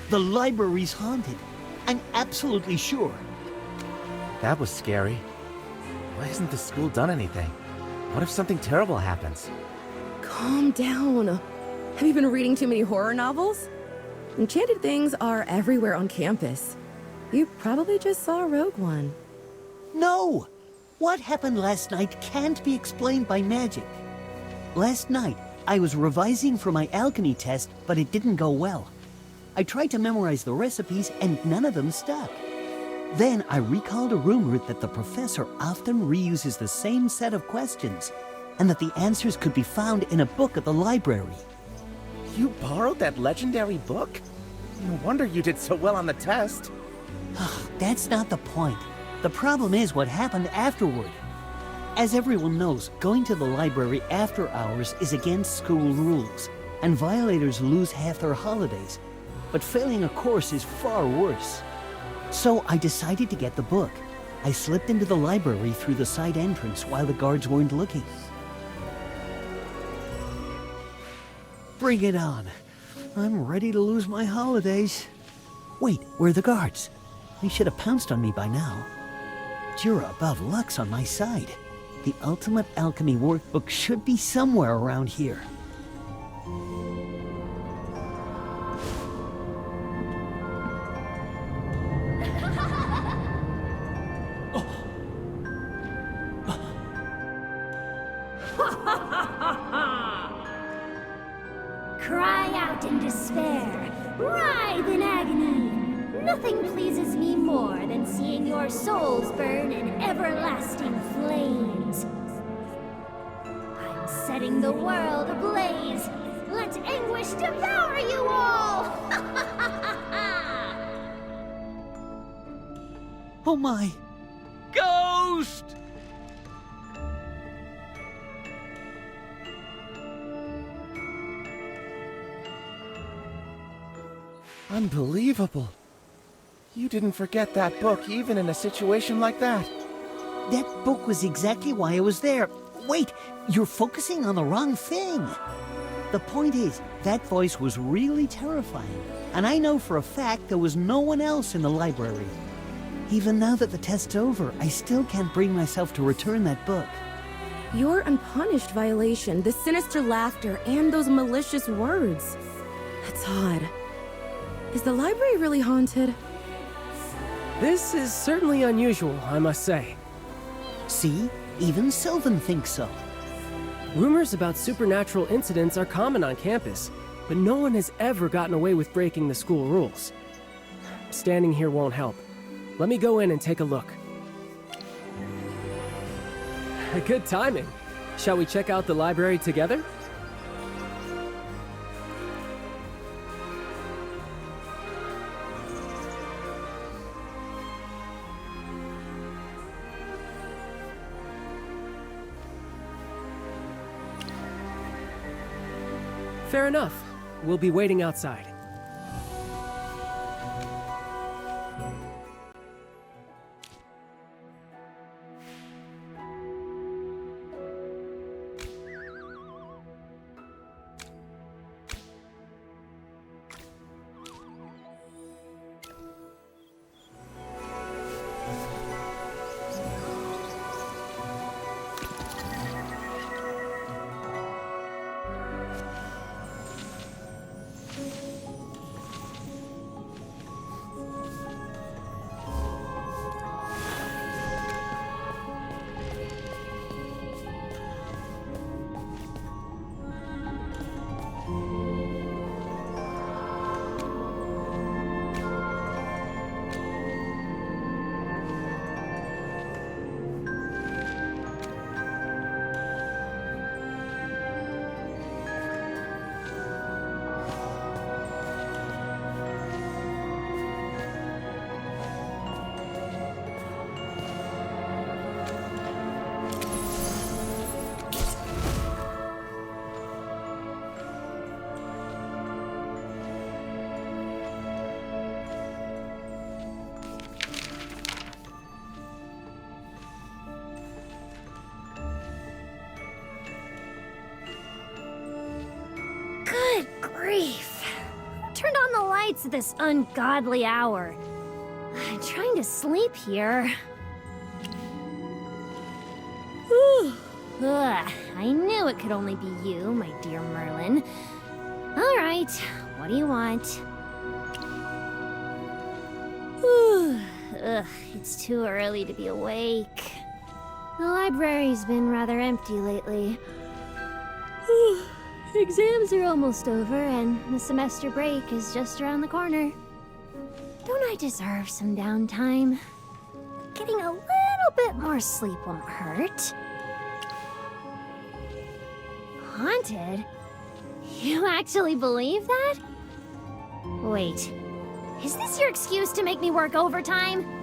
The library's haunted. I'm absolutely sure. That was scary. Why hasn't the school done anything? What if something terrible happens? Calm down. Have you been reading too many horror novels? Enchanted things are everywhere on campus. You probably just saw a rogue one. No! What happened last night can't be explained by magic. Last night, I was revising for my alchemy test, but it didn't go well. I tried to memorize the recipes, and none of them stuck. Then I recalled a rumor that the professor often reuses the same set of questions, and that the answers could be found in a book at the library. You borrowed that legendary book? No wonder you did so well on the test. That's not the point. The problem is what happened afterward. As everyone knows, going to the library after hours is against school rules, and violators lose half their holidays. But failing a course is far worse. So I decided to get the book. I slipped into the library through the side entrance while the guards weren't looking. Bring it on. I'm ready to lose my holidays. Wait, where are the guards? They should have pounced on me by now. Jura above luck's on my side. The Ultimate Alchemy Workbook should be somewhere around here. Cry out in despair, writhe in agony. Nothing pleases me more than seeing your souls burn in everlasting flames. I'm setting the world ablaze. Let anguish devour you all! Oh my! Ghost! Unbelievable. You didn't forget that book even in a situation like that. That book was exactly why I was there. Wait, you're focusing on the wrong thing. The point is, that voice was really terrifying, and I know for a fact there was no one else in the library. Even now that the test's over, I still can't bring myself to return that book. Your unpunished violation, the sinister laughter, and those malicious words. That's odd. Is the library really haunted? This is certainly unusual, I must say. See? Even Sylvan thinks so. Rumors about supernatural incidents are common on campus, but no one has ever gotten away with breaking the school rules. Standing here won't help. Let me go in and take a look. Good timing. Shall we check out the library together? Fair enough. We'll be waiting outside. turned on the lights at this ungodly hour? I'm trying to sleep here. Ugh, I knew it could only be you, my dear Merlin. All right, what do you want? Ugh, it's too early to be awake. The library's been rather empty lately. Exams are almost over, and the semester break is just around the corner. Don't I deserve some downtime? Getting a little bit more sleep won't hurt. Haunted? You actually believe that? Wait, is this your excuse to make me work overtime?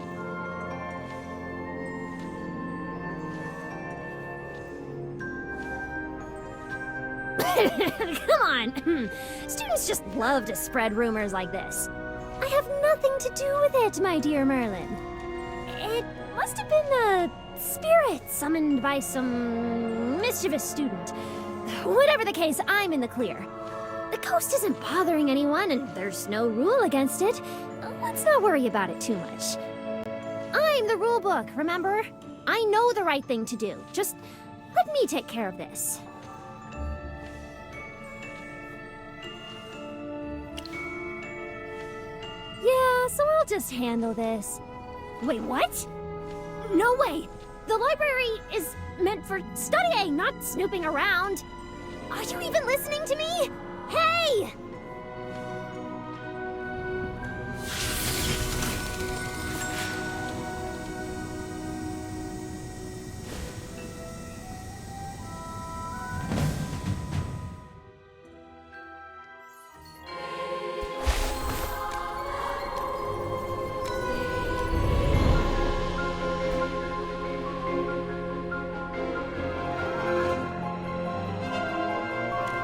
Come on! Students just love to spread rumors like this. I have nothing to do with it, my dear Merlin. It must have been a spirit summoned by some mischievous student. Whatever the case, I'm in the clear. The ghost isn't bothering anyone, and there's no rule against it. Let's not worry about it too much. I'm the rule book, remember? I know the right thing to do. Just let me take care of this. Yeah, so I'll just handle this. Wait, what? No way! The library is meant for studying, not snooping around. Are you even listening to me? Hey!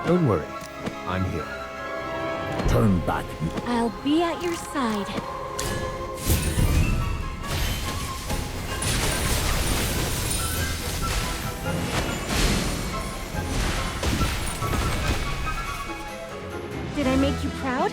Don't worry, I'm here. Turn back. I'll be at your side. Did I make you proud?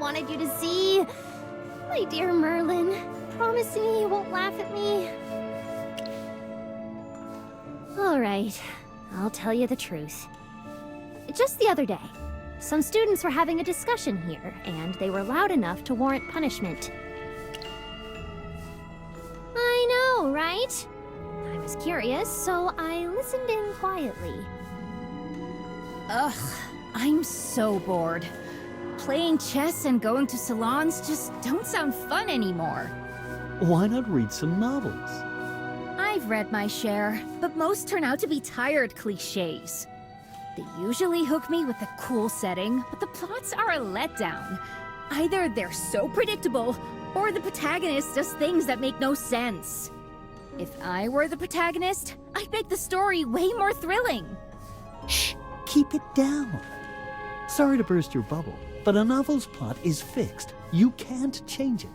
Wanted you to see. My dear Merlin, promise me you won't laugh at me. All right, I'll tell you the truth. Just the other day, some students were having a discussion here, and they were loud enough to warrant punishment. I know, right? I was curious, so I listened in quietly. Ugh, I'm so bored. Playing chess and going to salons just don't sound fun anymore. Why not read some novels? I've read my share, but most turn out to be tired cliches. They usually hook me with a cool setting, but the plots are a letdown. Either they're so predictable, or the protagonist does things that make no sense. If I were the protagonist, I'd make the story way more thrilling. Shh! Keep it down. Sorry to burst your bubble, but a novel's plot is fixed. You can't change it.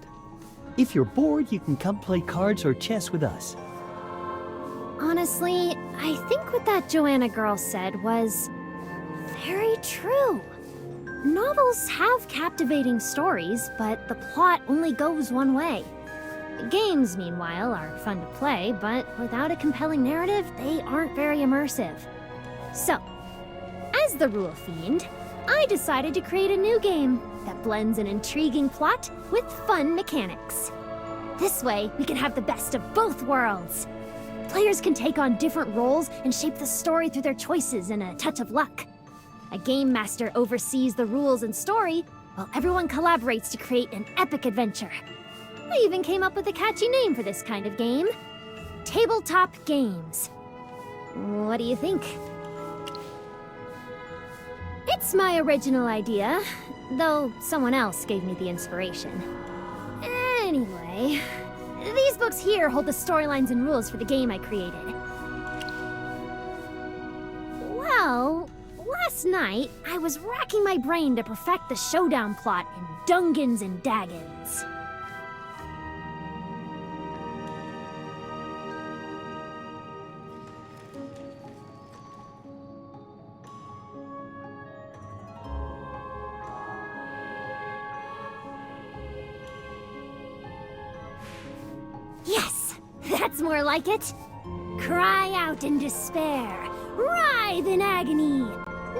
If you're bored, you can come play cards or chess with us. Honestly, I think what that Joanna girl said was very true. Novels have captivating stories, but the plot only goes one way. Games, meanwhile, are fun to play, but without a compelling narrative, they aren't very immersive. So, as the rule fiend, I decided to create a new game that blends an intriguing plot with fun mechanics. This way, we can have the best of both worlds. Players can take on different roles and shape the story through their choices and a touch of luck. A game master oversees the rules and story, while everyone collaborates to create an epic adventure. I even came up with a catchy name for this kind of game. Tabletop games. What do you think? It's my original idea, though someone else gave me the inspiration. Anyway, these books here hold the storylines and rules for the game I created. Well, last night I was racking my brain to perfect the showdown plot in Dungans and Daggins. Yes, that's more like it. Cry out in despair, writhe in agony.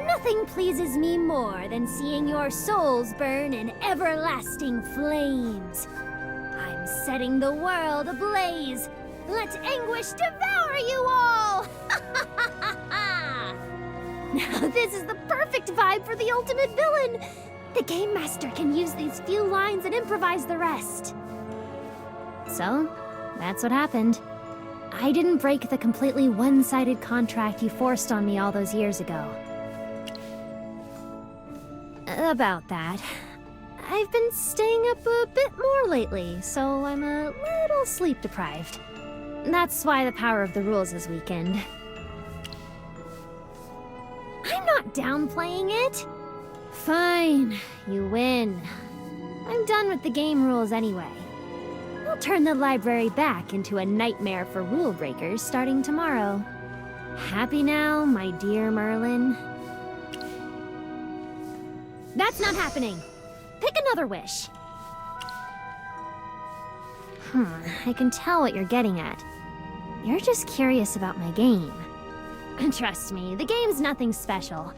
Nothing pleases me more than seeing your souls burn in everlasting flames. I'm setting the world ablaze. Let anguish devour you all! Now this is the perfect vibe for the ultimate villain. The game master can use these few lines and improvise the rest. So, that's what happened. I didn't break the completely one-sided contract you forced on me all those years ago. About that, I've been staying up a bit more lately, so I'm a little sleep-deprived. That's why the power of the rules is weakened. I'm not downplaying it. Fine, you win. I'm done with the game rules anyway. I'll turn the library back into a nightmare for rule breakers starting tomorrow. Happy now, my dear Merlin? That's not happening. Pick another wish. I can tell what you're getting at. You're just curious about my game. Trust me, the game's nothing special.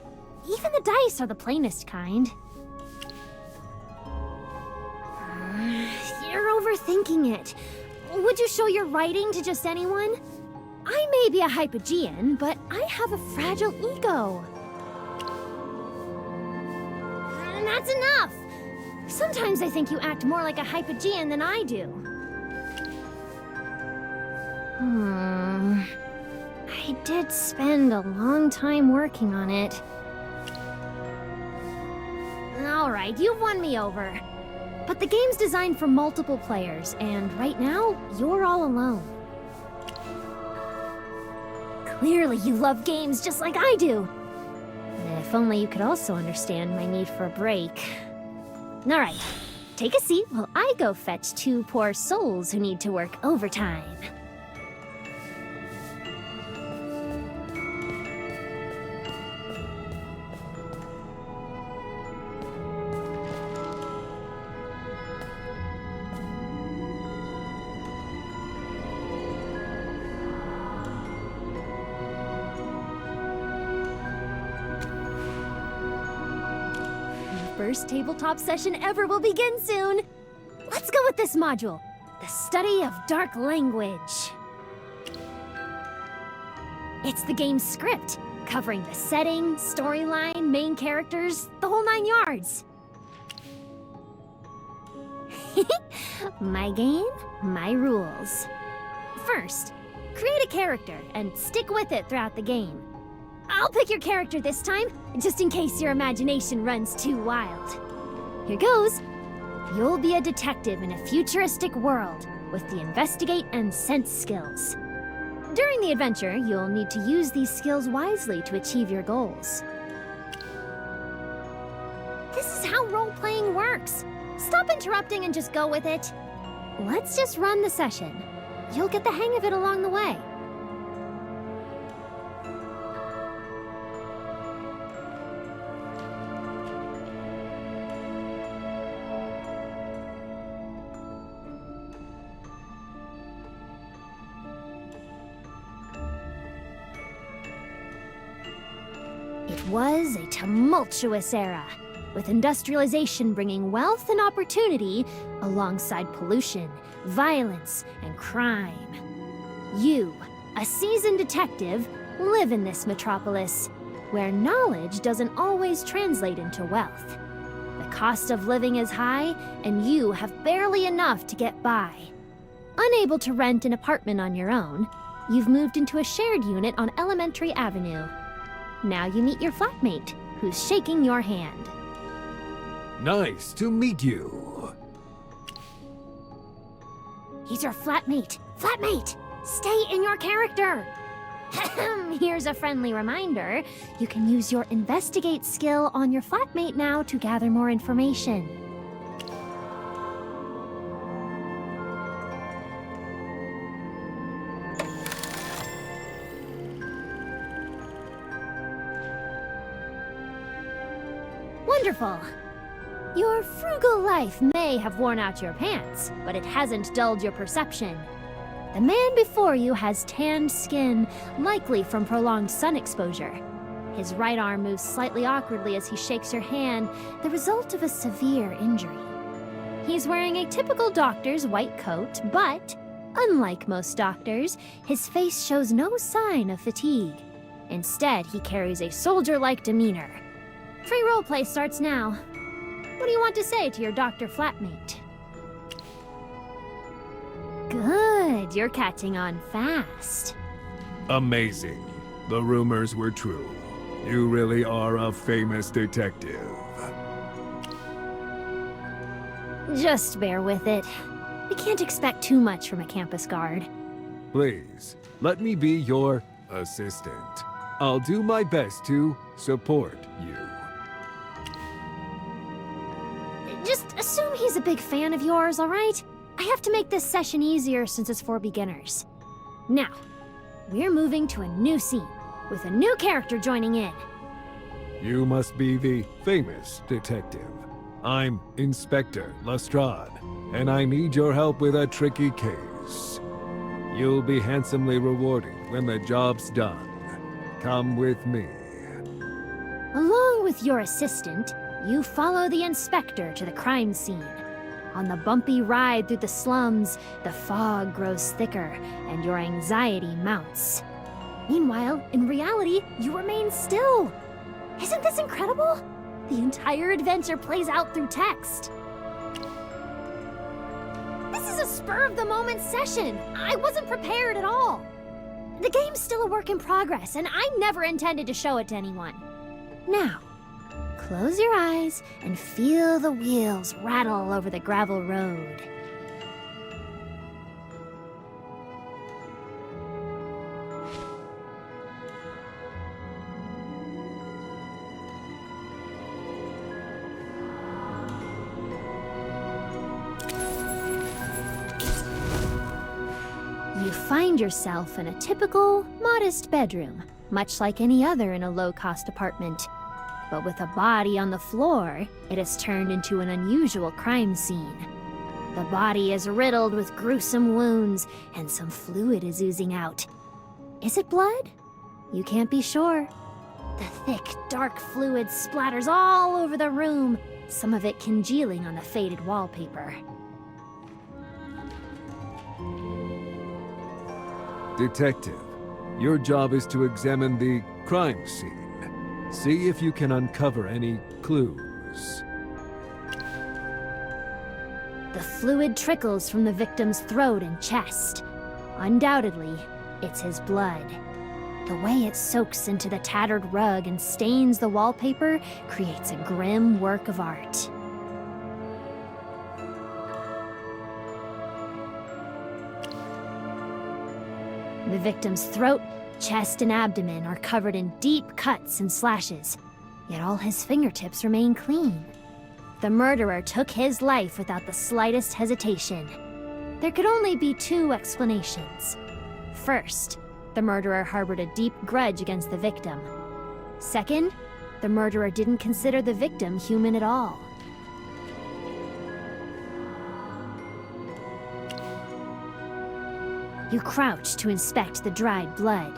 Even the dice are the plainest kind. You're overthinking it. Would you show your writing to just anyone? I may be a hypogean, but I have a fragile ego. And that's enough! Sometimes I think you act more like a hypogean than I do. I did spend a long time working on it. Alright, you've won me over. But the game's designed for multiple players, and right now, you're all alone. Clearly you love games just like I do. If only you could also understand my need for a break. Alright, take a seat while I go fetch two poor souls who need to work overtime. first tabletop session ever will begin soon. Let's go with this module, the study of dark language. It's the game's script, covering the setting, storyline, main characters, the whole 9 yards. My game, my rules. First, create a character and stick with it throughout the game. I'll pick your character this time, just in case your imagination runs too wild. Here goes. You'll be a detective in a futuristic world with the investigate and sense skills. During the adventure, you'll need to use these skills wisely to achieve your goals. This is how role-playing works. Stop interrupting and just go with it. Let's just run the session. You'll get the hang of it along the way. It was a tumultuous era, with industrialization bringing wealth and opportunity alongside pollution, violence, and crime. You, a seasoned detective, live in this metropolis, where knowledge doesn't always translate into wealth. The cost of living is high, and you have barely enough to get by. Unable to rent an apartment on your own, you've moved into a shared unit on Elementary Avenue. Now you meet your flatmate, who's shaking your hand. Nice to meet you. He's your flatmate. Flatmate! Stay in your character! Here's a friendly reminder. You can use your investigate skill on your flatmate now to gather more information. Wonderful! Your frugal life may have worn out your pants, but it hasn't dulled your perception. The man before you has tanned skin, likely from prolonged sun exposure. His right arm moves slightly awkwardly as he shakes your hand, the result of a severe injury. He's wearing a typical doctor's white coat, but, unlike most doctors, his face shows no sign of fatigue. Instead, he carries a soldier-like demeanor. Free roleplay starts now. What do you want to say to your doctor flatmate? Good, you're catching on fast. Amazing. The rumors were true. You really are a famous detective. Just bear with it. We can't expect too much from a campus guard. Please, let me be your assistant. I'll do my best to support you. Just assume he's a big fan of yours, all right? I have to make this session easier since it's for beginners. Now, we're moving to a new scene, with a new character joining in. You must be the famous detective. I'm Inspector Lestrade, and I need your help with a tricky case. You'll be handsomely rewarded when the job's done. Come with me. Along with your assistant, you follow the inspector to the crime scene. On the bumpy ride through the slums, the fog grows thicker and your anxiety mounts. Meanwhile, in reality, you remain still. Isn't this incredible? The entire adventure plays out through text. This is a spur-of-the-moment session. I wasn't prepared at all. The game's still a work in progress, and I never intended to show it to anyone. Now, close your eyes and feel the wheels rattle over the gravel road. You find yourself in a typical, modest bedroom, much like any other in a low-cost apartment. But with a body on the floor, it has turned into an unusual crime scene. The body is riddled with gruesome wounds, and some fluid is oozing out. Is it blood? You can't be sure. The thick, dark fluid splatters all over the room, some of it congealing on the faded wallpaper. Detective, your job is to examine the crime scene. See if you can uncover any clues. The fluid trickles from the victim's throat and chest. Undoubtedly, it's his blood. The way it soaks into the tattered rug and stains the wallpaper creates a grim work of art. The victim's throat, chest, and abdomen are covered in deep cuts and slashes, yet all his fingertips remain clean. The murderer took his life without the slightest hesitation. There could only be two explanations. First, the murderer harbored a deep grudge against the victim. Second, the murderer didn't consider the victim human at all. You crouch to inspect the dried blood.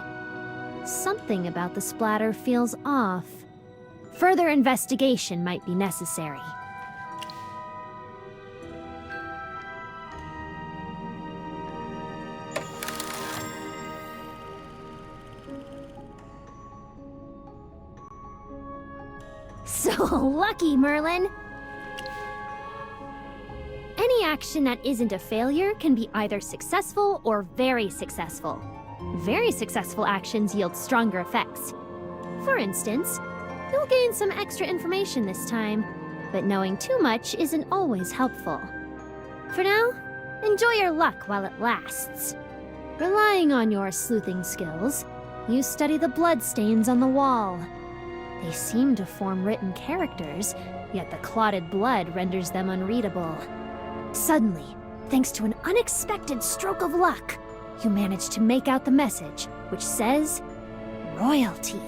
Something about the splatter feels off. Further investigation might be necessary. So lucky, Merlin! Any action that isn't a failure can be either successful or very successful. Very successful actions yield stronger effects. For instance, you'll gain some extra information this time, but knowing too much isn't always helpful. For now, enjoy your luck while it lasts. Relying on your sleuthing skills, you study the bloodstains on the wall. They seem to form written characters, yet the clotted blood renders them unreadable. Suddenly, thanks to an unexpected stroke of luck, you manage to make out the message, which says, royalty.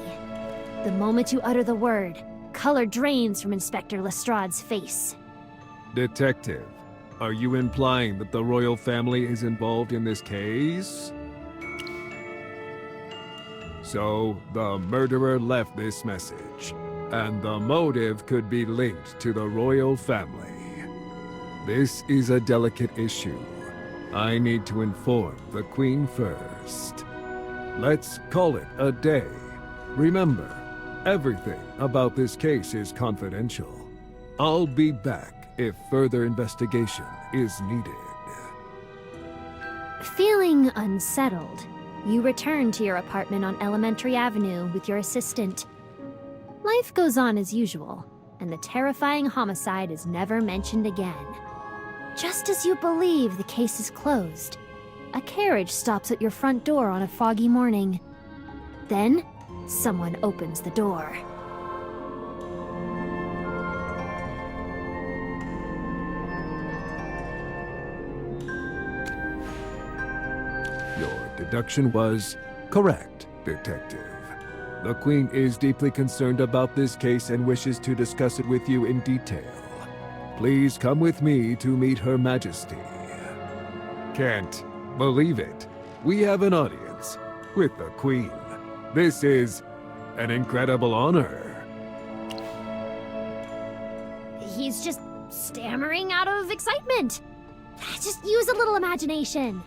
The moment you utter the word, color drains from Inspector Lestrade's face. Detective, are you implying that the royal family is involved in this case? So, the murderer left this message, and the motive could be linked to the royal family. This is a delicate issue. I need to inform the Queen first. Let's call it a day. Remember, everything about this case is confidential. I'll be back if further investigation is needed. Feeling unsettled, you return to your apartment on Elementary Avenue with your assistant. Life goes on as usual, and the terrifying homicide is never mentioned again. Just as you believe the case is closed, a carriage stops at your front door on a foggy morning. Then, someone opens the door. Your deduction was correct, Detective. The Queen is deeply concerned about this case and wishes to discuss it with you in detail. Please come with me to meet Her Majesty. Can't believe it. We have an audience with the Queen. This is an incredible honor. He's just stammering out of excitement. Just use a little imagination.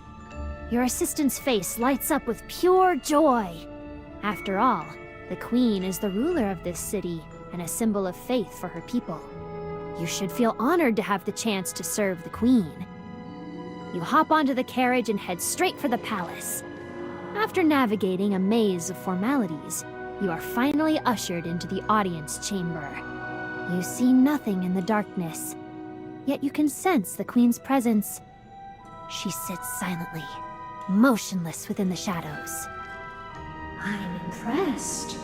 Your assistant's face lights up with pure joy. After all, the Queen is the ruler of this city and a symbol of faith for her people. You should feel honored to have the chance to serve the Queen. You hop onto the carriage and head straight for the palace. After navigating a maze of formalities, you are finally ushered into the audience chamber. You see nothing in the darkness, yet you can sense the Queen's presence. She sits silently, motionless within the shadows. I'm impressed.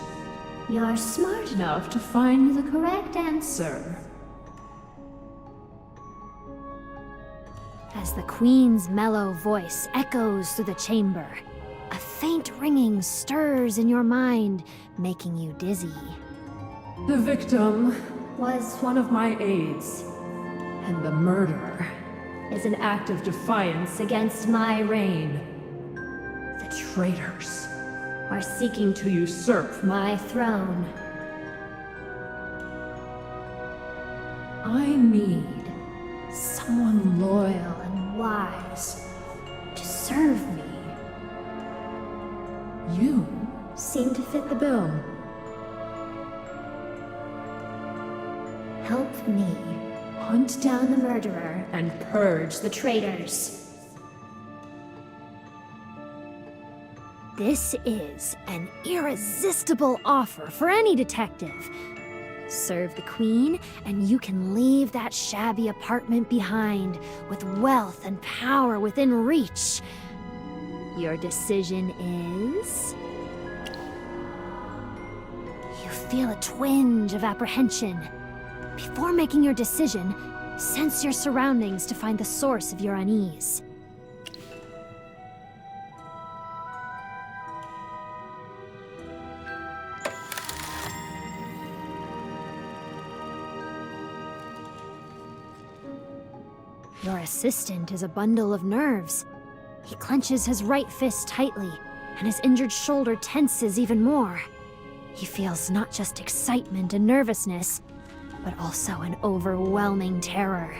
You're smart enough to find the correct answer. As the Queen's mellow voice echoes through the chamber, a faint ringing stirs in your mind, making you dizzy. The victim was one of my aides, and the murder is an act of defiance against my reign. The traitors are seeking to usurp my throne. I need someone loyal and wise to serve me. You seem to fit the bill. Help me hunt down the murderer and purge the traitors. This is an irresistible offer for any detective. Serve the Queen, and you can leave that shabby apartment behind, with wealth and power within reach. Your decision is... You feel a twinge of apprehension. Before making your decision, sense your surroundings to find the source of your unease. Your assistant is a bundle of nerves. He clenches his right fist tightly, and his injured shoulder tenses even more. He feels not just excitement and nervousness, but also an overwhelming terror.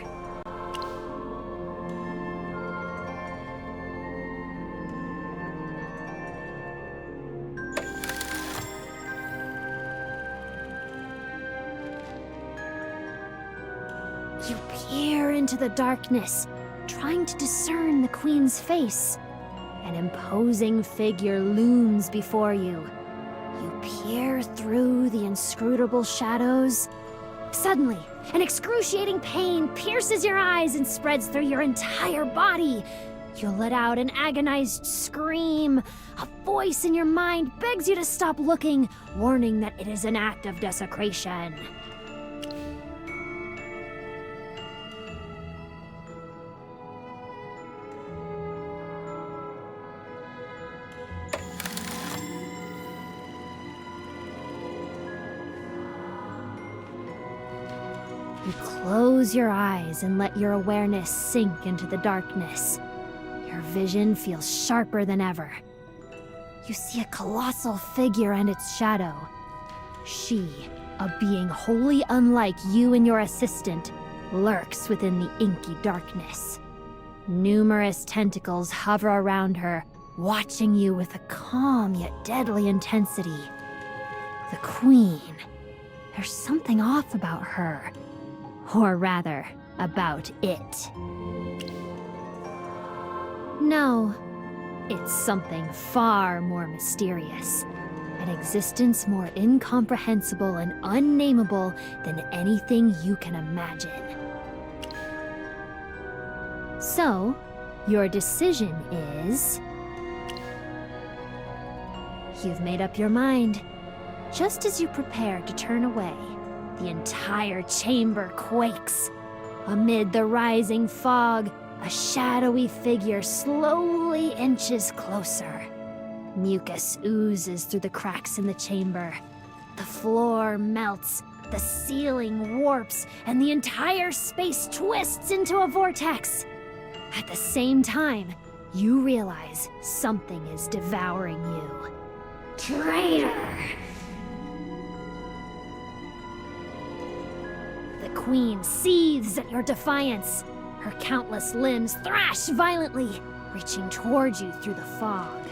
You peer into the darkness, trying to discern the Queen's face. An imposing figure looms before you. You peer through the inscrutable shadows. Suddenly, an excruciating pain pierces your eyes and spreads through your entire body. You let out an agonized scream. A voice in your mind begs you to stop looking, warning that it is an act of desecration. You close your eyes and let your awareness sink into the darkness. Your vision feels sharper than ever. You see a colossal figure and its shadow. She, a being wholly unlike you and your assistant, lurks within the inky darkness. Numerous tentacles hover around her, watching you with a calm yet deadly intensity. The Queen. There's something off about her. Or rather, about it. No, it's something far more mysterious. An existence more incomprehensible and unnameable than anything you can imagine. So, your decision is... You've made up your mind. Just as you prepare to turn away, the entire chamber quakes. Amid the rising fog, a shadowy figure slowly inches closer. Mucus oozes through the cracks in the chamber. The floor melts, the ceiling warps, and the entire space twists into a vortex. At the same time, you realize something is devouring you. Traitor! The Queen seethes at your defiance. Her countless limbs thrash violently, reaching towards you through the fog.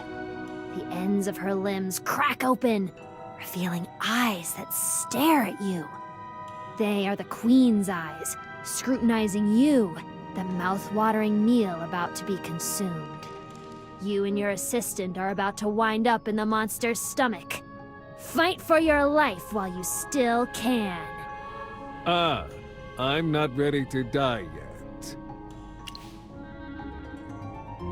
The ends of her limbs crack open, revealing eyes that stare at you. They are the Queen's eyes, scrutinizing you, the mouth-watering meal about to be consumed. You and your assistant are about to wind up in the monster's stomach. Fight for your life while you still can. I'm not ready to die yet.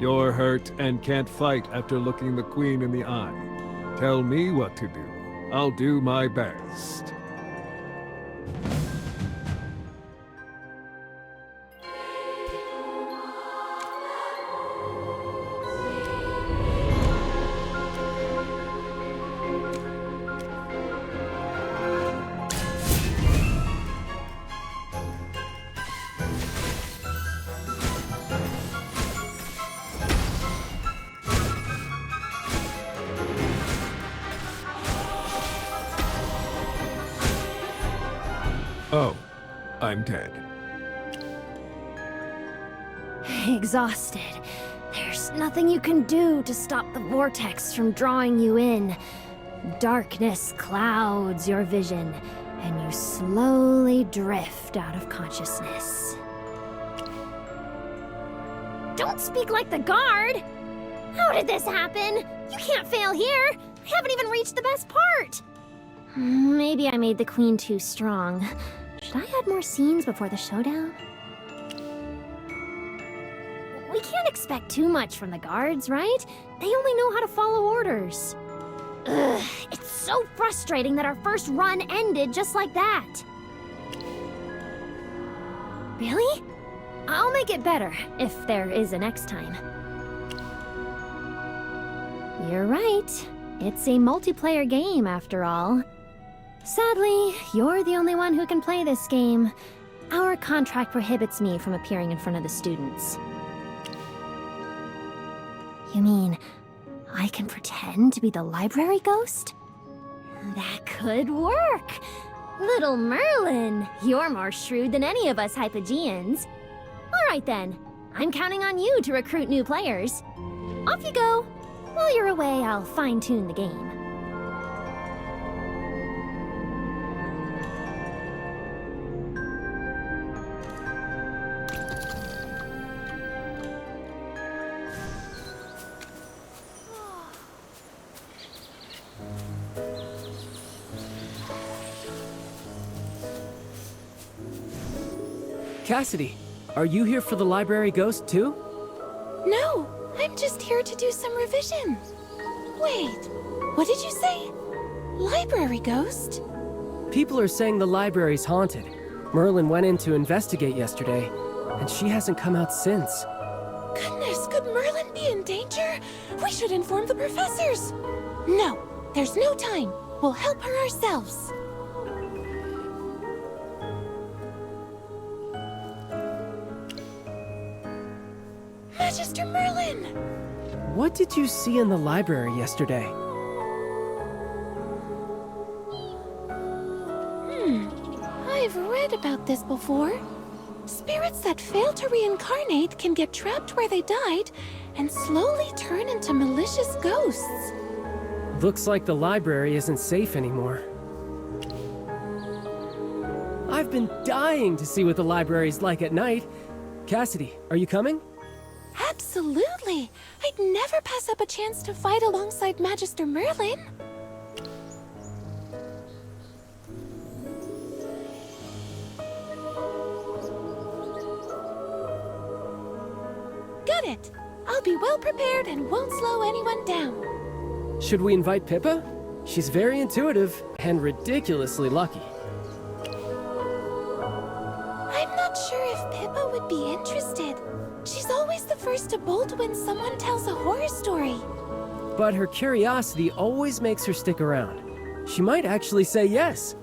You're hurt and can't fight after looking the Queen in the eye. Tell me what to do. I'll do my best. I'm Ted. Exhausted. There's nothing you can do to stop the vortex from drawing you in. Darkness clouds your vision, and you slowly drift out of consciousness. Don't speak like the guard! How did this happen? You can't fail here! I haven't even reached the best part! Maybe I made the queen too strong. Should I add more scenes before the showdown? We can't expect too much from the guards, right? They only know how to follow orders. Ugh, it's so frustrating that our first run ended just like that. Really? I'll make it better, if there is a next time. You're right. It's a multiplayer game, after all. Sadly, you're the only one who can play this game. Our contract prohibits me from appearing in front of the students. You mean, I can pretend to be the library ghost? That could work! Little Merlin, you're more shrewd than any of us Hypogeans. Alright then, I'm counting on you to recruit new players. Off you go! While you're away, I'll fine-tune the game. Cassidy, are you here for the library ghost too? No, I'm just here to do some revision. Wait, what did you say? Library ghost? People are saying the library's haunted. Merlin went in to investigate yesterday, and she hasn't come out since. Goodness, could Merlin be in danger? We should inform the professors. No, there's no time. We'll help her ourselves. Magister Merlin! What did you see in the library yesterday? I've read about this before. Spirits that fail to reincarnate can get trapped where they died and slowly turn into malicious ghosts. Looks like the library isn't safe anymore. I've been dying to see what the library's like at night. Cassidy, are you coming? Absolutely! I'd never pass up a chance to fight alongside Magister Merlin. Got it! I'll be well prepared and won't slow anyone down. Should we invite Pippa? She's very intuitive and ridiculously lucky. I'm not sure if Pippa would be interested. She's always the first to bolt when someone tells a horror story. But her curiosity always makes her stick around. She might actually say yes.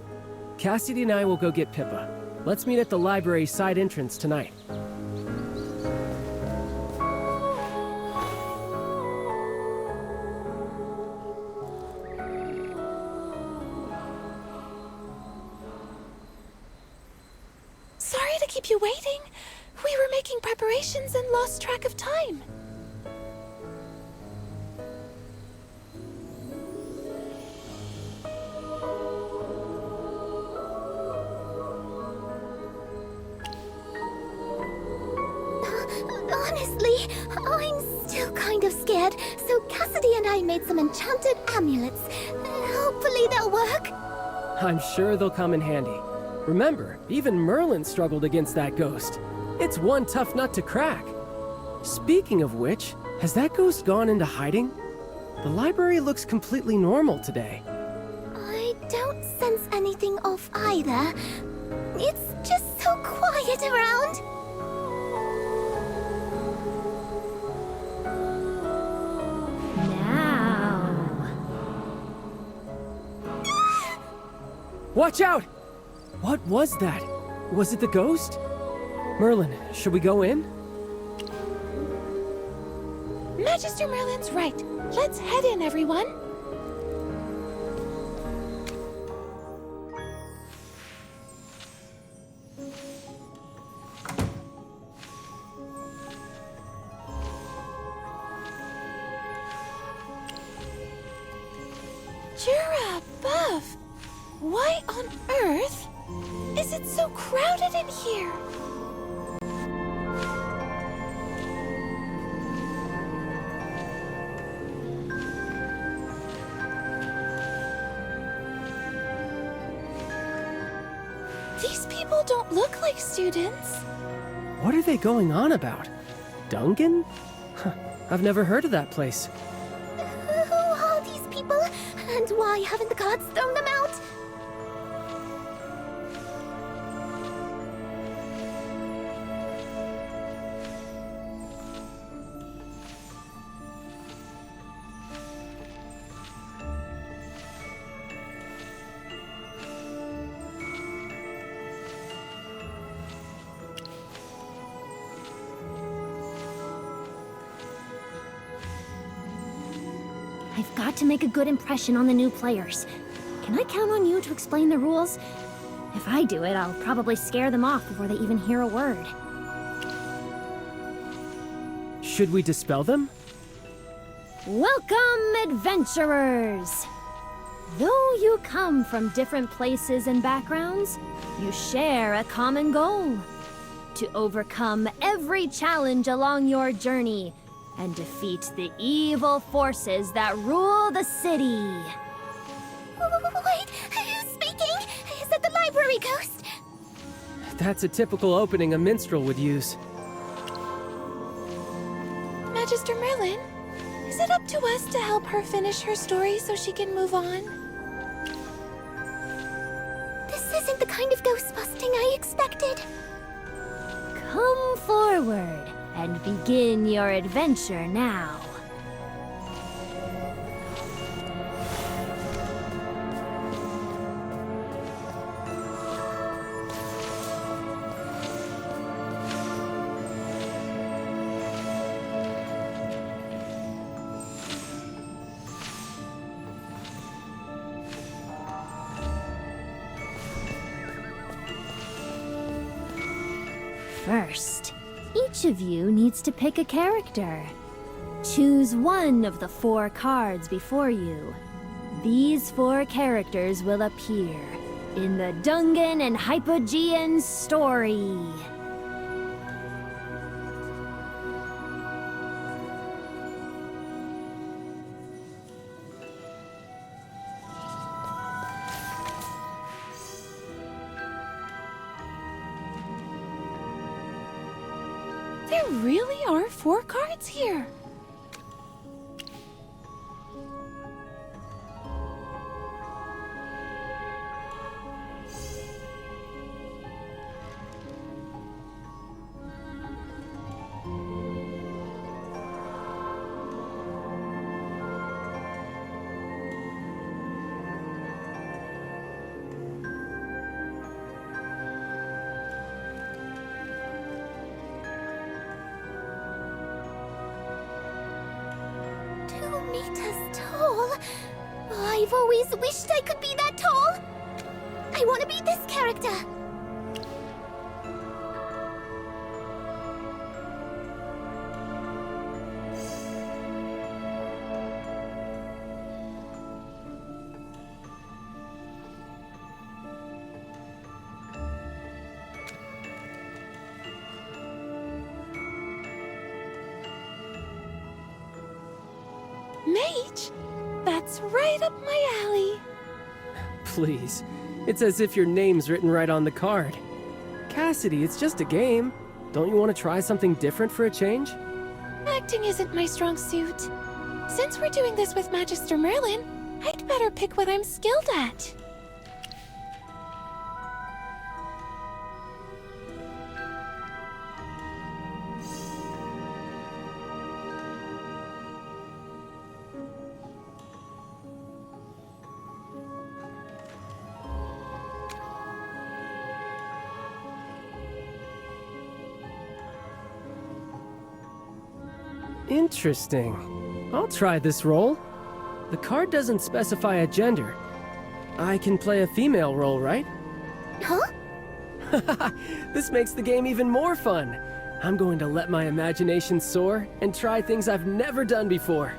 Cassidy and I will go get Pippa. Let's meet at the library side entrance tonight. Sorry to keep you waiting. We were making preparations and lost track of time. Honestly, I'm still kind of scared, so Cassidy and I made some enchanted amulets. Hopefully they'll work. I'm sure they'll come in handy. Remember, even Merlin struggled against that ghost. It's one tough nut to crack. Speaking of which, has that ghost gone into hiding? The library looks completely normal today. I don't sense anything off either. It's just so quiet around. Now. Watch out! What was that? Was it the ghost? Merlin, should we go in? Magister Merlin's right. Let's head in, everyone. Why on earth is it so crowded in here? These people don't look like students. What are they going on about? Dungan? Huh, I've never heard of that place. Who are these people? And why haven't the gods thrown them out? I've got to make a good impression on the new players. Can I count on you to explain the rules? If I do it, I'll probably scare them off before they even hear a word. Should we dispel them? Welcome, adventurers! Though you come from different places and backgrounds, you share a common goal: to overcome every challenge along your journey and defeat the evil forces that rule the city. Wait, who's speaking? Is that the library ghost? That's a typical opening a minstrel would use. Magister Merlin, is it up to us to help her finish her story so she can move on? This isn't the kind of ghost busting I expected. Come forward and begin your adventure now. First, each of you needs to pick a character. Choose one of the 4 cards before you. These 4 characters will appear in the Dungan and Hypogean story. There really are 4 cards here. Tall. I've always wished I could be that tall. I want to be this character. Mage? That's right up my alley. Please. It's as if your name's written right on the card. Cassidy, it's just a game. Don't you want to try something different for a change? Acting isn't my strong suit. Since we're doing this with Magister Merlin, I'd better pick what I'm skilled at. Interesting. I'll try this role. The card doesn't specify a gender. I can play a female role, right? Huh? This makes the game even more fun. I'm going to let my imagination soar and try things I've never done before.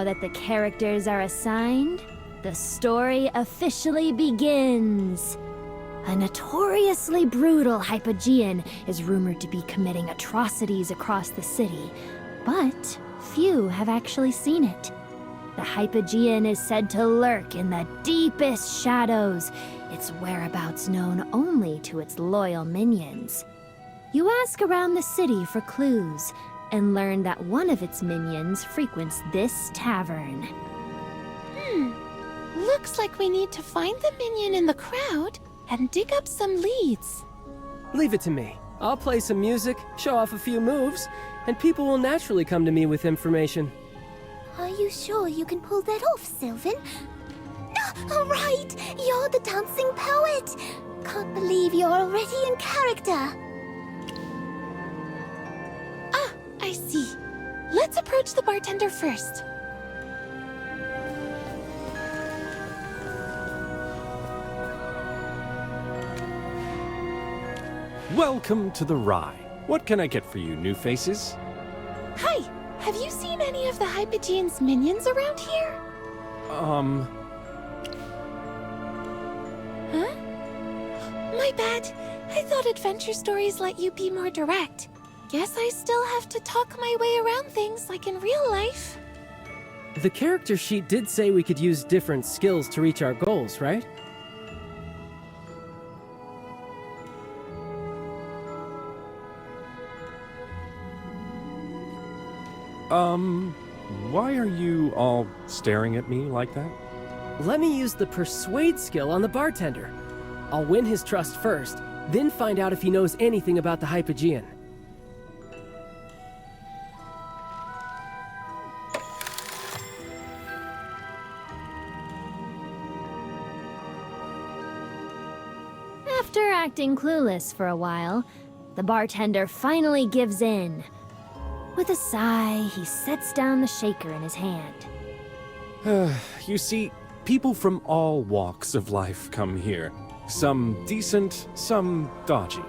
Now that the characters are assigned, the story officially begins. A notoriously brutal Hypogean is rumored to be committing atrocities across the city, but few have actually seen it. The Hypogean is said to lurk in the deepest shadows, its whereabouts known only to its loyal minions. You ask around the city for clues, and learn that one of its minions frequents this tavern. Looks like we need to find the minion in the crowd and dig up some leads. Leave it to me. I'll play some music, show off a few moves, and people will naturally come to me with information. Are you sure you can pull that off, Sylvan? All right, you're the dancing poet. Can't believe you're already in character. I see. Let's approach the bartender first. Welcome to the Rye. What can I get for you, new faces? Hi, have you seen any of the Hypogean's minions around here? Huh? My bad. I thought adventure stories let you be more direct. Guess I still have to talk my way around things like in real life. The character sheet did say we could use different skills to reach our goals, right? Why are you all staring at me like that? Let me use the persuade skill on the bartender. I'll win his trust first, then find out if he knows anything about the Hypogean. After acting clueless for a while, the bartender finally gives in. With a sigh, he sets down the shaker in his hand. You see, people from all walks of life come here. Some decent, some dodgy.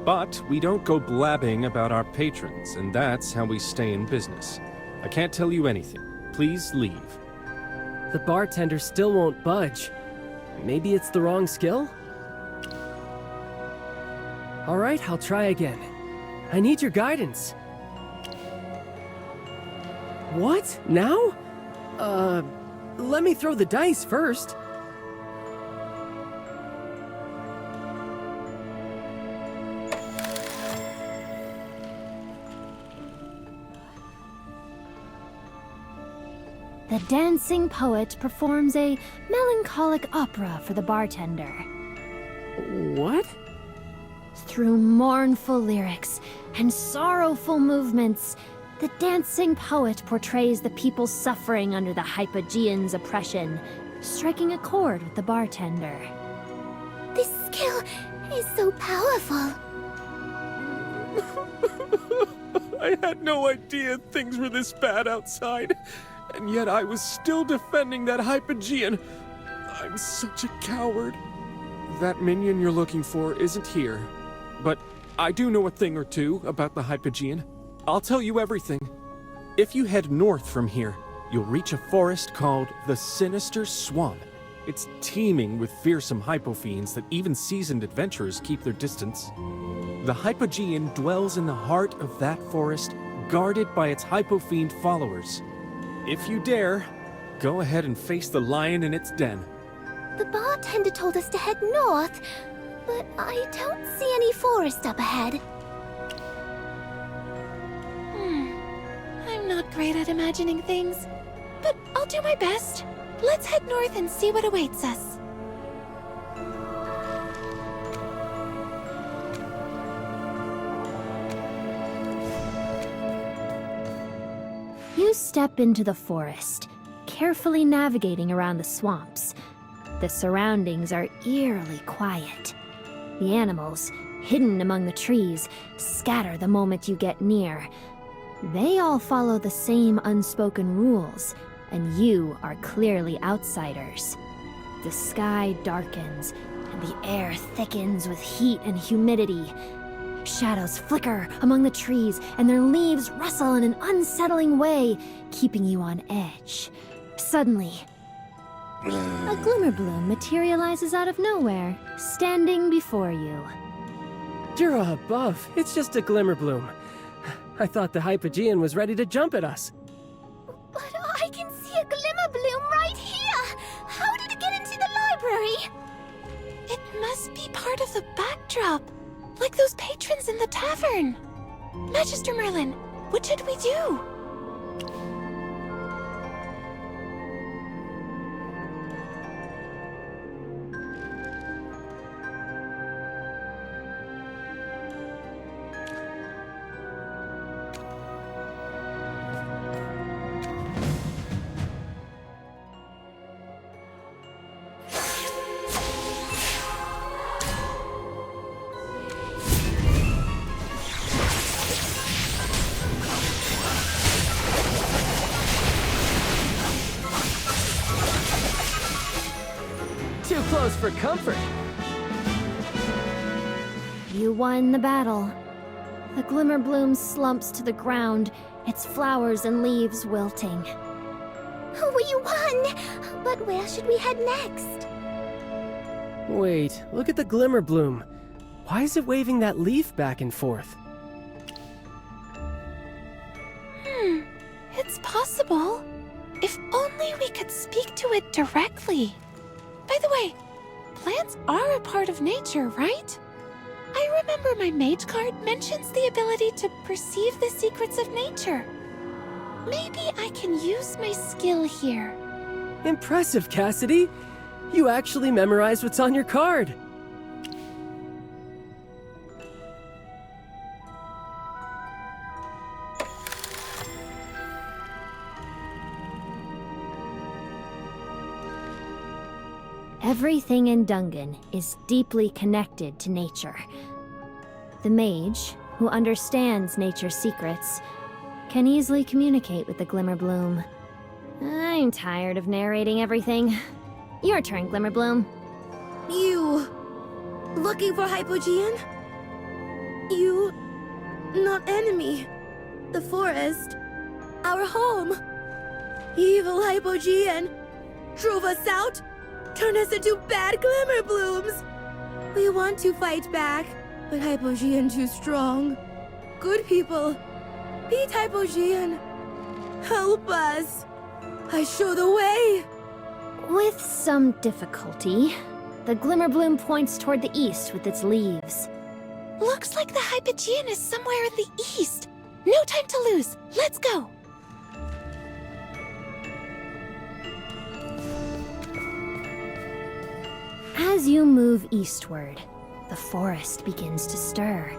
But we don't go blabbing about our patrons, and that's how we stay in business. I can't tell you anything. Please leave. The bartender still won't budge. Maybe it's the wrong skill? All right, I'll try again. I need your guidance. What? Now? Let me throw the dice first. The dancing poet performs a melancholic opera for the bartender. What? Through mournful lyrics and sorrowful movements, the dancing poet portrays the people suffering under the Hypogean's oppression, striking a chord with the bartender. This skill is so powerful. I had no idea things were this bad outside, and yet I was still defending that Hypogean. I'm such a coward. That minion you're looking for isn't here, but I do know a thing or two about the Hypogean. I'll tell you everything. If you head north from here, you'll reach a forest called the Sinister Swamp. It's teeming with fearsome hypofiends that even seasoned adventurers keep their distance. The Hypogean dwells in the heart of that forest, guarded by its hypofiend followers. If you dare, go ahead and face the lion in its den. The bartender told us to head north, but I don't see any forest up ahead. I'm not great at imagining things, but I'll do my best. Let's head north and see what awaits us. You step into the forest, carefully navigating around the swamps. The surroundings are eerily quiet. The animals, hidden among the trees, scatter the moment you get near. They all follow the same unspoken rules, and you are clearly outsiders. The sky darkens, and the air thickens with heat and humidity. Shadows flicker among the trees, and their leaves rustle in an unsettling way, keeping you on edge. Suddenly, a glimmer bloom materializes out of nowhere, standing before you. You're above. It's just a glimmer bloom. I thought the Hypogean was ready to jump at us. But I can see a glimmer bloom right here! How did it get into the library? It must be part of the backdrop, like those patrons in the tavern. Magister Merlin, what should we do? Too close for comfort. You won the battle. The glimmer bloom slumps to the ground, its flowers and leaves wilting. We won! But where should we head next? Wait, look at the glimmer bloom. Why is it waving that leaf back and forth? It's possible. If only we could speak to it directly. By the way, plants are a part of nature, right? I remember my mage card mentions the ability to perceive the secrets of nature. Maybe I can use my skill here. Impressive, Cassidy. You actually memorized what's on your card. Everything in Dungan is deeply connected to nature. The mage, who understands nature's secrets, can easily communicate with the glimmer bloom. I'm tired of narrating everything. Your turn, glimmer bloom. You... looking for Hypogean? You... not enemy. The forest. Our home. Evil Hypogean drove us out, turned us into bad glimmer blooms. We want to fight back, but Hypogean too strong. Good people, beat Hypogean. Help us. I show the way. With some difficulty, the glimmer bloom points toward the east with its leaves. Looks like the Hypogean is somewhere in the east. No time to lose. Let's go. As you move eastward, the forest begins to stir,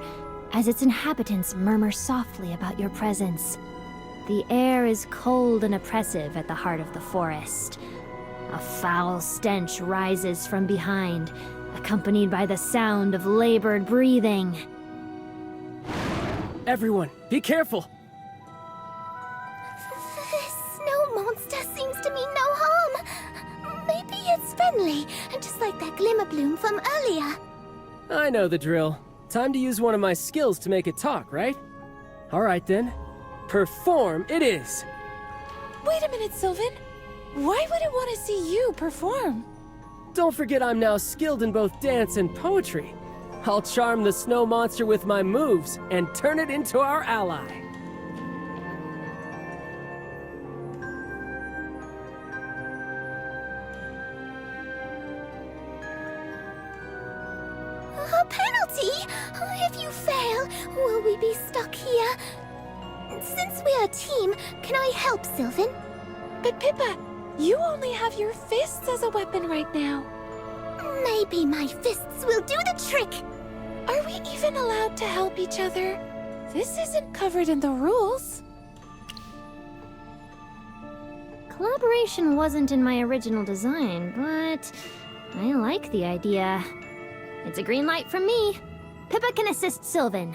as its inhabitants murmur softly about your presence. The air is cold and oppressive at the heart of the forest. A foul stench rises from behind, accompanied by the sound of labored breathing. Everyone, be careful. The snow monster seems to mean no harm. Maybe it's friendly, just like that glimmer bloom from earlier. I know the drill. Time to use one of my skills to make it talk, right? All right then. Perform it is! Wait a minute, Sylvan. Why would it want to see you perform? Don't forget I'm now skilled in both dance and poetry. I'll charm the snow monster with my moves and turn it into our ally. A penalty? If you fail, will we be stuck here? Since we're a team, can I help, Sylvan? But Pippa, you only have your fists as a weapon right now. Maybe my fists will do the trick. Are we even allowed to help each other? This isn't covered in the rules. Collaboration wasn't in my original design, but I like the idea. It's a green light from me. Pippa can assist Sylvan.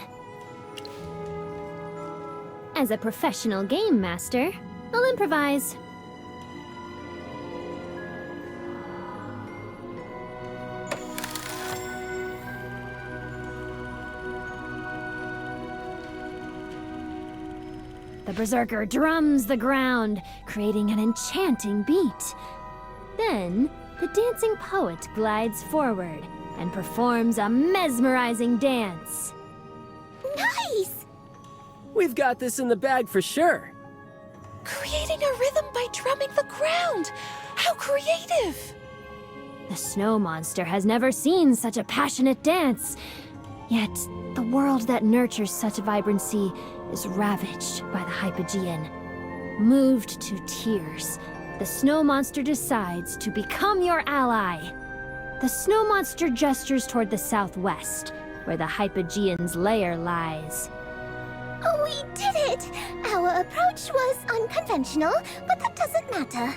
As a professional game master, I'll improvise. The berserker drums the ground, creating an enchanting beat. Then, the dancing poet glides forward and performs a mesmerizing dance. Nice! We've got this in the bag for sure. Creating a rhythm by drumming the ground! How creative! The snow monster has never seen such a passionate dance. Yet, the world that nurtures such vibrancy is ravaged by the Hypogean. Moved to tears, the snow monster decides to become your ally. The snow monster gestures toward the southwest, where the Hypogean's lair lies. Oh, we did it! Our approach was unconventional, but that doesn't matter.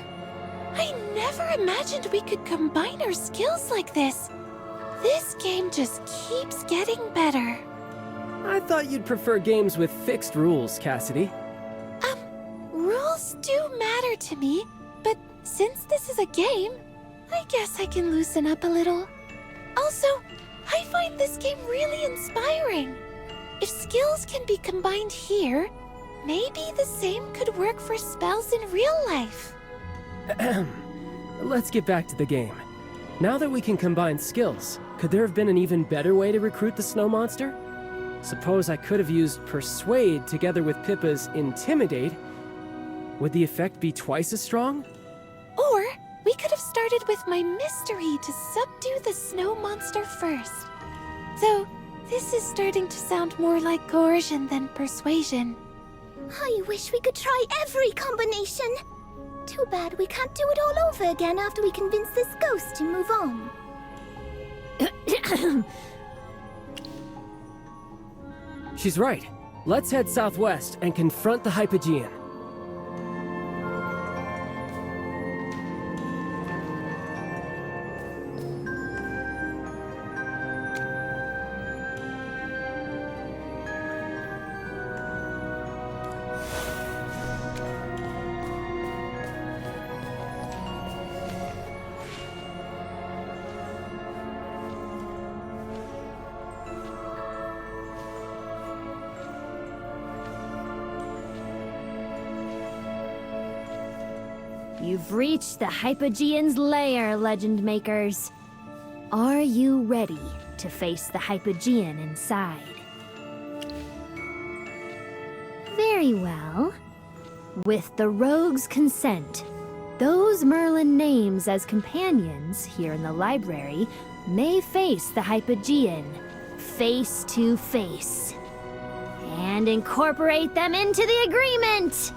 I never imagined we could combine our skills like this. This game just keeps getting better. I thought you'd prefer games with fixed rules, Cassidy. Rules do matter to me, but since this is a game, I guess I can loosen up a little. Also, I find this game really inspiring. If skills can be combined here, maybe the same could work for spells in real life. Let's get back to the game. Now that we can combine skills, could there have been an even better way to recruit the snow monster? Suppose I could have used Persuade together with Pippa's Intimidate. Would the effect be twice as strong? Or we could have started with my mystery to subdue the snow monster first. Though, this is starting to sound more like coercion than persuasion. I wish we could try every combination. Too bad we can't do it all over again after we convince this ghost to move on. She's right. Let's head southwest and confront the Hypogean. You've reached the Hypogean's lair, Legend Makers. Are you ready to face the Hypogean inside? Very well. With the rogue's consent, those Merlin names as companions here in the library may face the Hypogean face to face. And incorporate them into the agreement!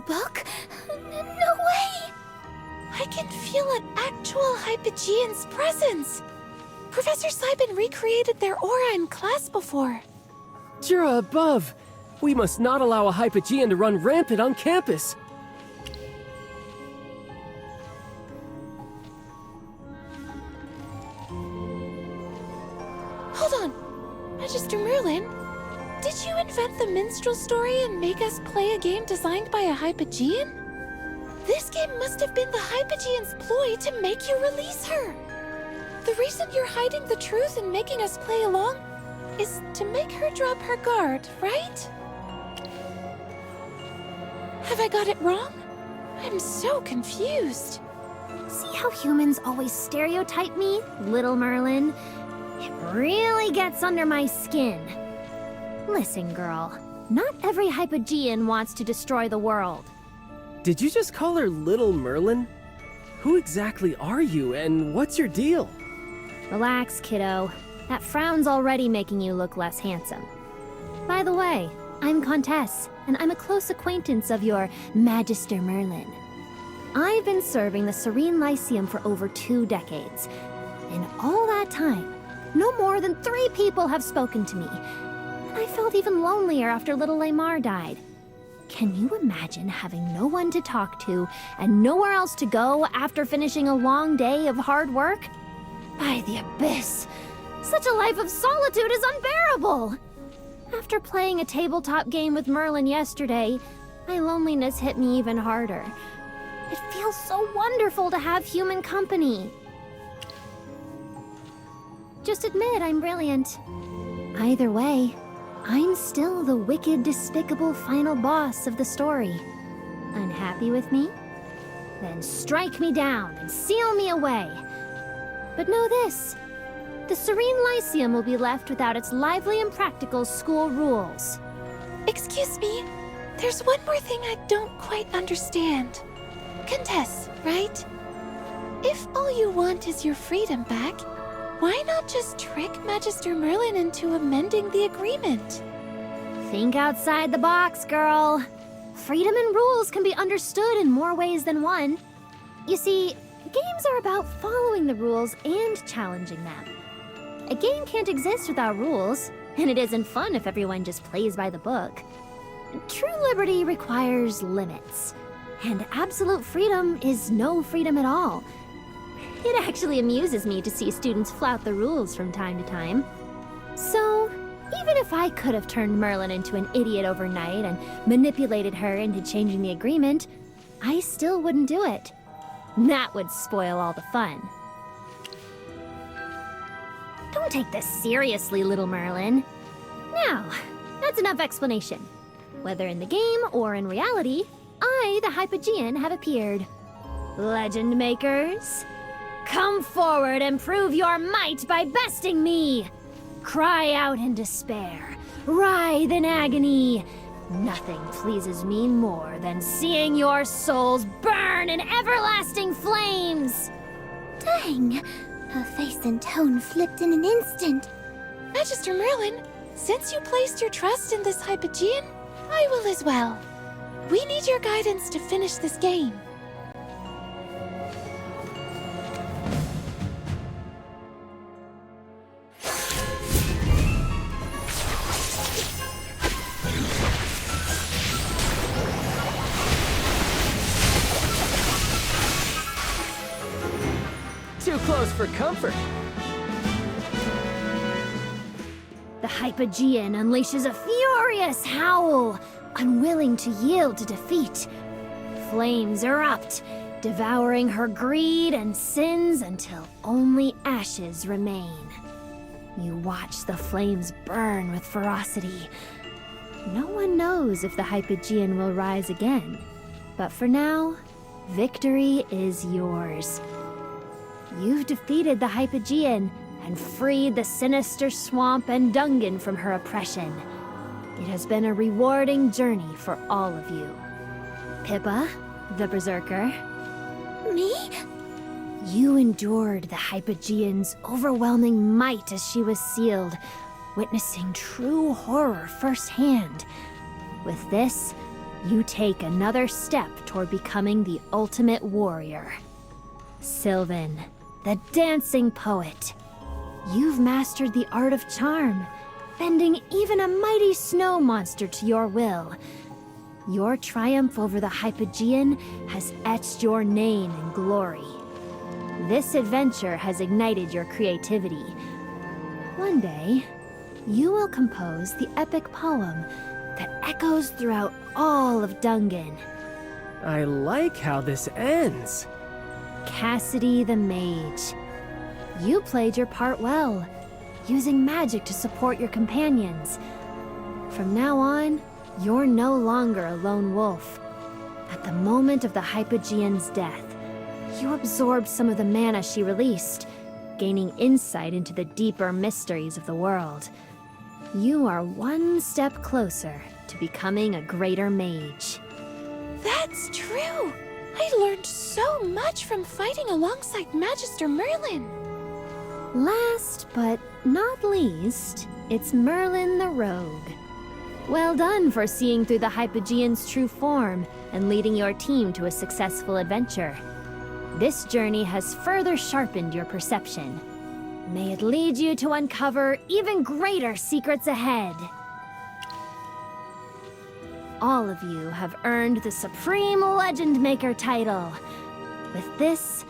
Book? No way! I can feel an actual Hypogean's presence. Professor Simon recreated their aura in class before. Jura above! We must not allow a Hypogean to run rampant on campus! Hold on! Magister Merlin, did you invent the minstrel story and make us play a game designed by a Hypogean? This game must have been the Hypogean's ploy to make you release her. The reason you're hiding the truth and making us play along is to make her drop her guard, right? Have I got it wrong? I'm so confused. See how humans always stereotype me, little Merlin? It really gets under my skin. Listen, girl. Not every Hypogean wants to destroy the world. Did you just call her Little Merlin? Who exactly are you, and what's your deal? Relax, kiddo. That frown's already making you look less handsome. By the way, I'm Contess, and I'm a close acquaintance of your Magister Merlin. I've been serving the Serene Lyceum for over 2 decades. In all that time, no more than 3 people have spoken to me. I felt even lonelier after little Lamar died. Can you imagine having no one to talk to and nowhere else to go after finishing a long day of hard work? By the abyss! Such a life of solitude is unbearable! After playing a tabletop game with Merlin yesterday, my loneliness hit me even harder. It feels so wonderful to have human company. Just admit I'm brilliant. Either way, I'm still the wicked, despicable final boss of the story. Unhappy with me? Then strike me down and seal me away. But know this. The Serene Lyceum will be left without its lively and practical school rules. Excuse me, there's one more thing I don't quite understand. Contess, right? If all you want is your freedom back, why not just trick Magister Merlin into amending the agreement? Think outside the box, girl. Freedom and rules can be understood in more ways than one. You see, games are about following the rules and challenging them. A game can't exist without rules, and it isn't fun if everyone just plays by the book. True liberty requires limits, and absolute freedom is no freedom at all. It actually amuses me to see students flout the rules from time to time. So, even if I could have turned Merlin into an idiot overnight and manipulated her into changing the agreement, I still wouldn't do it. That would spoil all the fun. Don't take this seriously, little Merlin. Now, that's enough explanation. Whether in the game or in reality, I, the Hypogean, have appeared. Legend makers, come forward and prove your might by besting me! Cry out in despair, writhe in agony. Nothing pleases me more than seeing your souls burn in everlasting flames! Dang! Her face and tone flipped in an instant. Magister Merlin, since you placed your trust in this Hypogean, I will as well. We need your guidance to finish this game. Too close for comfort. The Hypogean unleashes a furious howl, unwilling to yield to defeat. Flames erupt, devouring her greed and sins until only ashes remain. You watch the flames burn with ferocity. No one knows if the Hypogean will rise again, but for now, victory is yours. You've defeated the Hypogean and freed the sinister swamp and Dungan from her oppression. It has been a rewarding journey for all of you. Pippa, the Berserker. Me? You endured the Hypogean's overwhelming might as she was sealed, witnessing true horror firsthand. With this, you take another step toward becoming the ultimate warrior. Sylvan, the dancing poet. You've mastered the art of charm, bending even a mighty snow monster to your will. Your triumph over the Hypogean has etched your name in glory. This adventure has ignited your creativity. One day, you will compose the epic poem that echoes throughout all of Dungan. I like how this ends. Cassidy the Mage. You played your part well, using magic to support your companions. From now on, you're no longer a lone wolf. At the moment of the Hypogean's death, you absorbed some of the mana she released, gaining insight into the deeper mysteries of the world. You are one step closer to becoming a greater mage. That's true! I learned so much from fighting alongside Magister Merlin. Last but not least, it's Merlin the Rogue. Well done for seeing through the Hypogean's true form and leading your team to a successful adventure. This journey has further sharpened your perception. May it lead you to uncover even greater secrets ahead. All of you have earned the Supreme Legend Maker title. With this,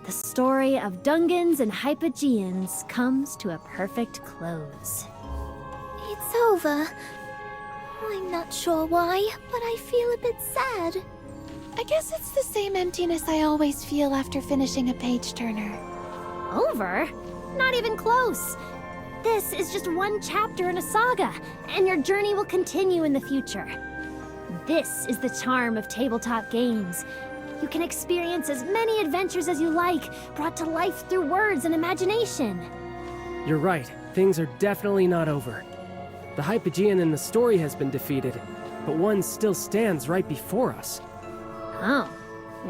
the story of Dungans and Hypogeans comes to a perfect close. It's over. I'm not sure why, but I feel a bit sad. I guess it's the same emptiness I always feel after finishing a page turner. Over? Not even close. This is just one chapter in a saga, and your journey will continue in the future. This is the charm of tabletop games. You can experience as many adventures as you like, brought to life through words and imagination. You're right. Things are definitely not over. The Hypogean in the story has been defeated, but one still stands right before us. Oh,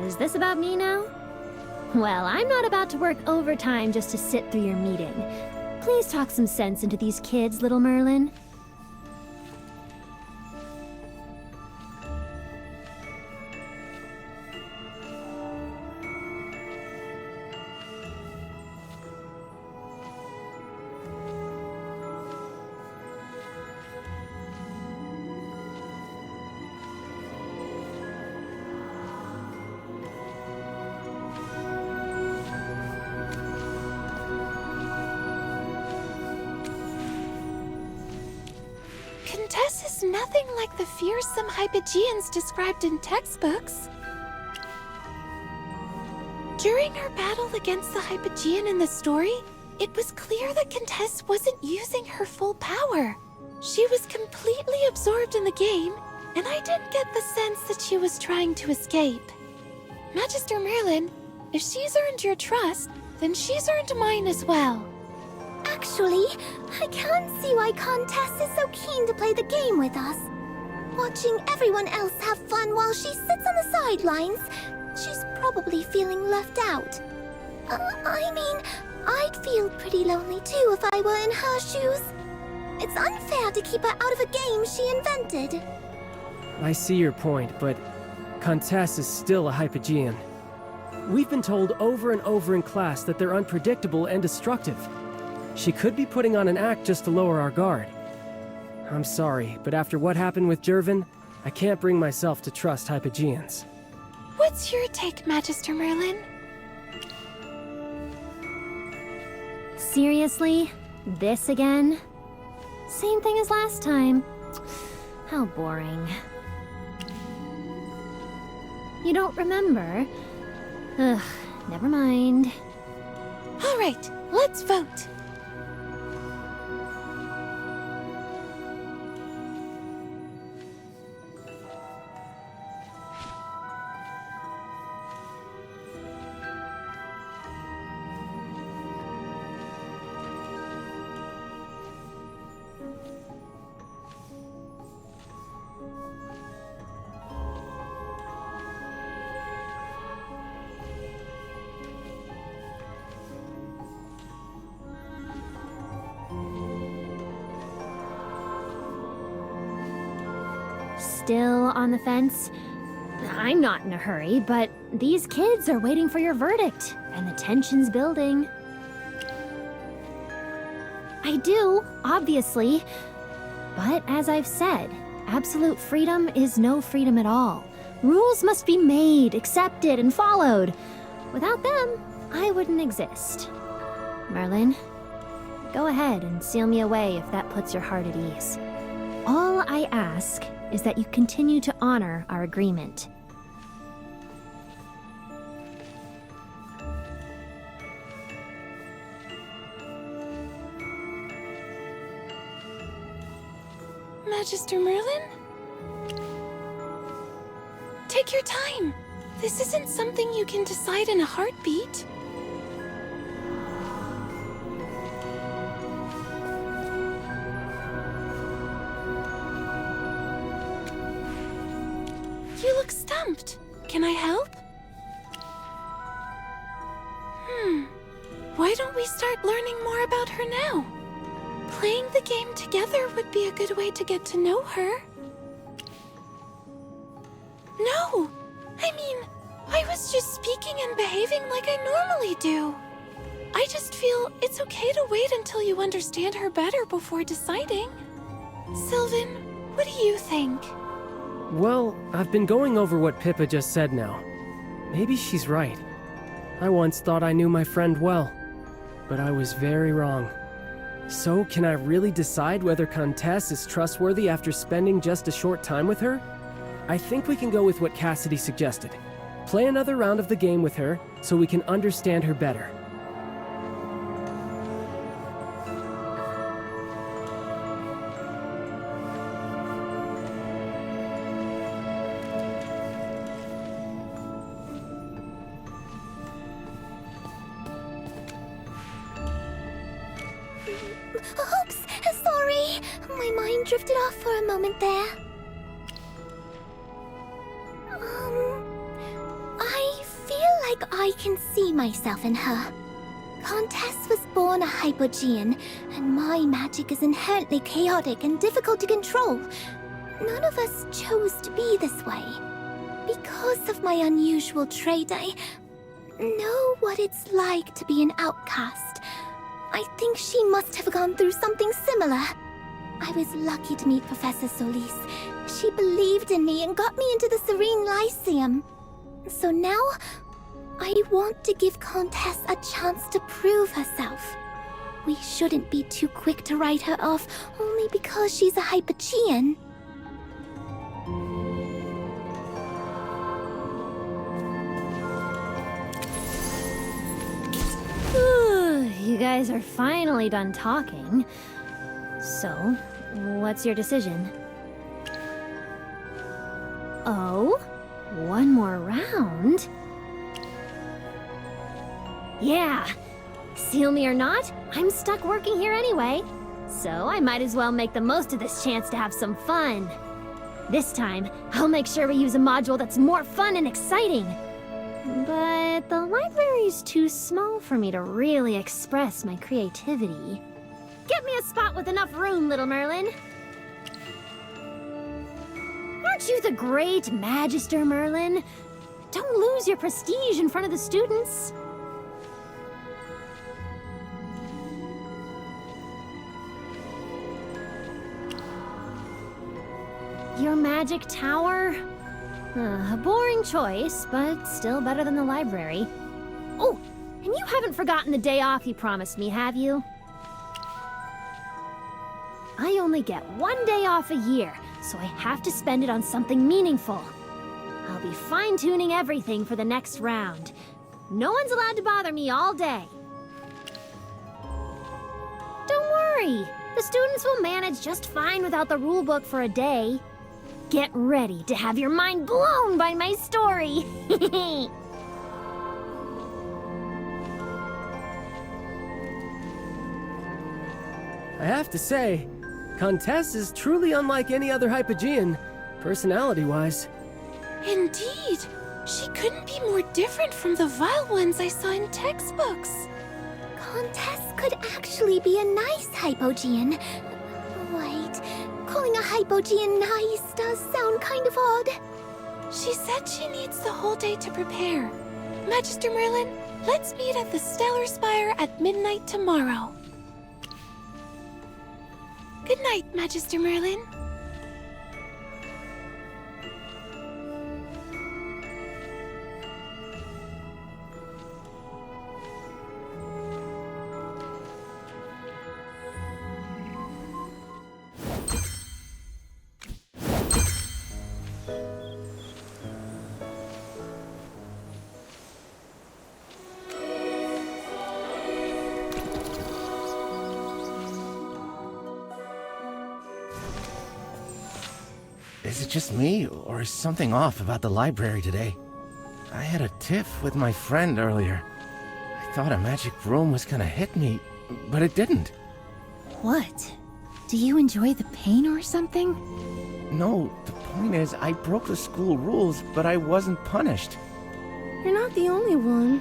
is this about me now? Well, I'm not about to work overtime just to sit through your meeting. Please talk some sense into these kids, little Merlin. Contess is nothing like the fearsome Hypogeans described in textbooks. During her battle against the Hypogean in the story, it was clear that Contess wasn't using her full power. She was completely absorbed in the game, and I didn't get the sense that she was trying to escape. Magister Merlin, if she's earned your trust, then she's earned mine as well. Actually, I can't see why Contess is so keen to play the game with us. Watching everyone else have fun while she sits on the sidelines, she's probably feeling left out. I mean, I'd feel pretty lonely too if I were in her shoes. It's unfair to keep her out of a game she invented. I see your point, but Contess is still a Hypogean. We've been told over and over in class that they're unpredictable and destructive. She could be putting on an act just to lower our guard. I'm sorry, but after what happened with Jervin, I can't bring myself to trust Hypogeans. What's your take, Magister Merlin? Seriously? This again? Same thing as last time. How boring. You don't remember? Ugh, never mind. All right, let's vote. Still on the fence? I'm not in a hurry, but these kids are waiting for your verdict, and the tension's building. I do, obviously. But as I've said, absolute freedom is no freedom at all. Rules must be made, accepted, and followed. Without them, I wouldn't exist. Merlin, go ahead and seal me away if that puts your heart at ease. All I ask is that you continue to honor our agreement. Magister Merlin? Take your time. This isn't something you can decide in a heartbeat. You look stumped. Can I help? Why don't we start learning more about her now? Playing the game together would be a good way to get to know her. No! I mean, I was just speaking and behaving like I normally do. I just feel it's okay to wait until you understand her better before deciding. Sylvan, what do you think? Well, I've been going over what Pippa just said now. Maybe she's right. I once thought I knew my friend well, but I was very wrong. So, can I really decide whether Contess is trustworthy after spending just a short time with her? I think we can go with what Cassidy suggested. Play another round of the game with her, so we can understand her better. drifted off for a moment there. I feel like I can see myself in her. Contess was born a Hypogean, and my magic is inherently chaotic and difficult to control. None of us chose to be this way. Because of my unusual trait, I know what it's like to be an outcast. I think she must have gone through something similar. I was lucky to meet Professor Solis. She believed in me and got me into the Serene Lyceum. So now, I want to give Contess a chance to prove herself. We shouldn't be too quick to write her off only because she's a Hypogean. You guys are finally done talking. So, what's your decision? Oh? One more round? Yeah. Seal me or not, I'm stuck working here anyway. So I might as well make the most of this chance to have some fun. This time, I'll make sure we use a module that's more fun and exciting. But the library's too small for me to really express my creativity. Get me a spot with enough room, little Merlin. Aren't you the great Magister Merlin? Don't lose your prestige in front of the students. Your magic tower? A boring choice, but still better than the library. Oh, and you haven't forgotten the day off you promised me, have you? I only get one day off a year, so I have to spend it on something meaningful. I'll be fine-tuning everything for the next round. No one's allowed to bother me all day. Don't worry, the students will manage just fine without the rulebook for a day. Get ready to have your mind blown by my story! I have to say, Contess is truly unlike any other Hypogean, personality-wise. Indeed. She couldn't be more different from the vile ones I saw in textbooks. Contess could actually be a nice Hypogean. Wait, calling a Hypogean nice does sound kind of odd. She said she needs the whole day to prepare. Magister Merlin, let's meet at the Stellar Spire at midnight tomorrow. Good night, Magister Merlin. Is it just me, or is something off about the library today? I had a tiff with my friend earlier. I thought a magic broom was gonna hit me, but it didn't. What? Do you enjoy the pain or something? No, the point is, I broke the school rules, but I wasn't punished. You're not the only one.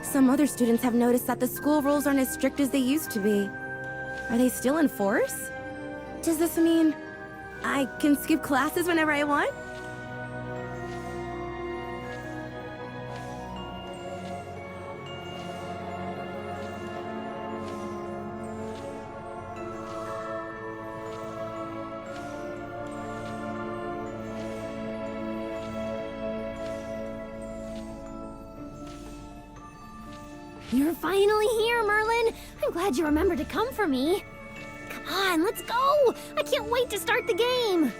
Some other students have noticed that the school rules aren't as strict as they used to be. Are they still in force? Does this mean I can skip classes whenever I want? You're finally here, Merlin! I'm glad you remembered to come for me. Come on, let's go! I can't wait to start the game!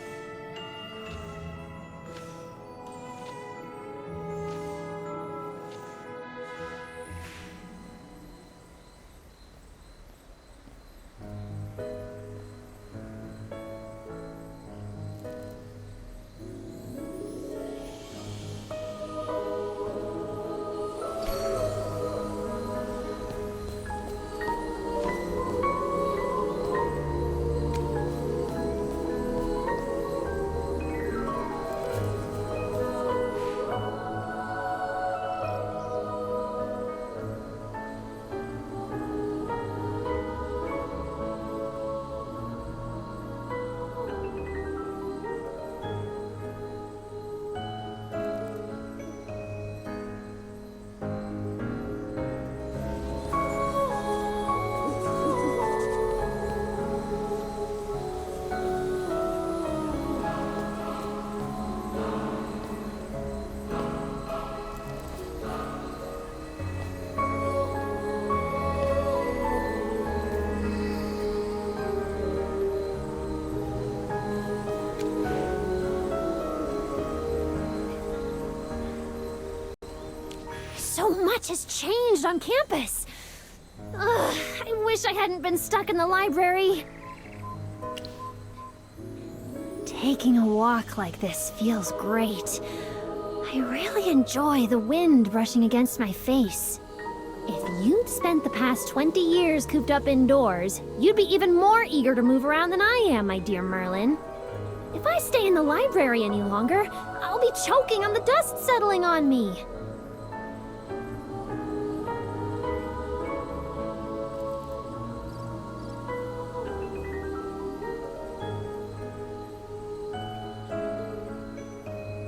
much has changed on campus. Ugh, I wish I hadn't been stuck in the library. Taking a walk like this feels great. I really enjoy the wind brushing against my face. If you'd spent the past 20 years cooped up indoors, you'd be even more eager to move around than I am, my dear Merlin. If I stay in the library any longer, I'll be choking on the dust settling on me.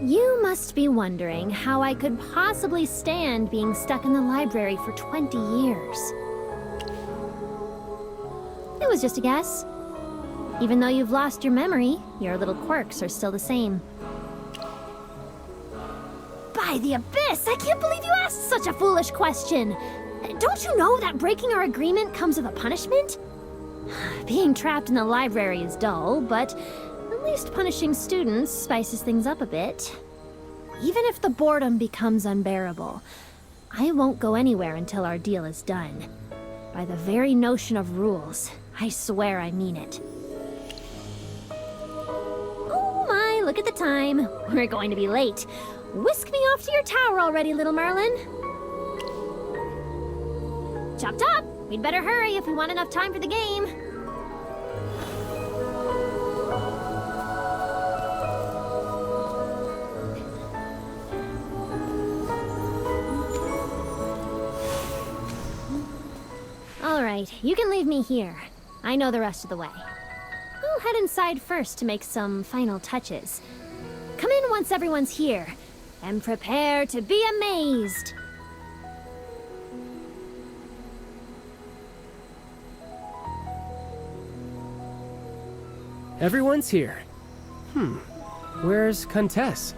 You must be wondering how I could possibly stand being stuck in the library for 20 years. It was just a guess. Even though you've lost your memory, your little quirks are still the same. By the abyss! I can't believe you asked such a foolish question! Don't you know that breaking our agreement comes with a punishment? Being trapped in the library is dull, but at least punishing students spices things up a bit. Even if the boredom becomes unbearable, I won't go anywhere until our deal is done. By the very notion of rules, I swear I mean it. Oh my, look at the time. We're going to be late. Whisk me off to your tower already, little Merlin. Chop chop! We'd better hurry if we want enough time for the game. Alright, you can leave me here. I know the rest of the way. I'll head inside first to make some final touches. Come in once everyone's here, and prepare to be amazed. Everyone's here. Where's Contess?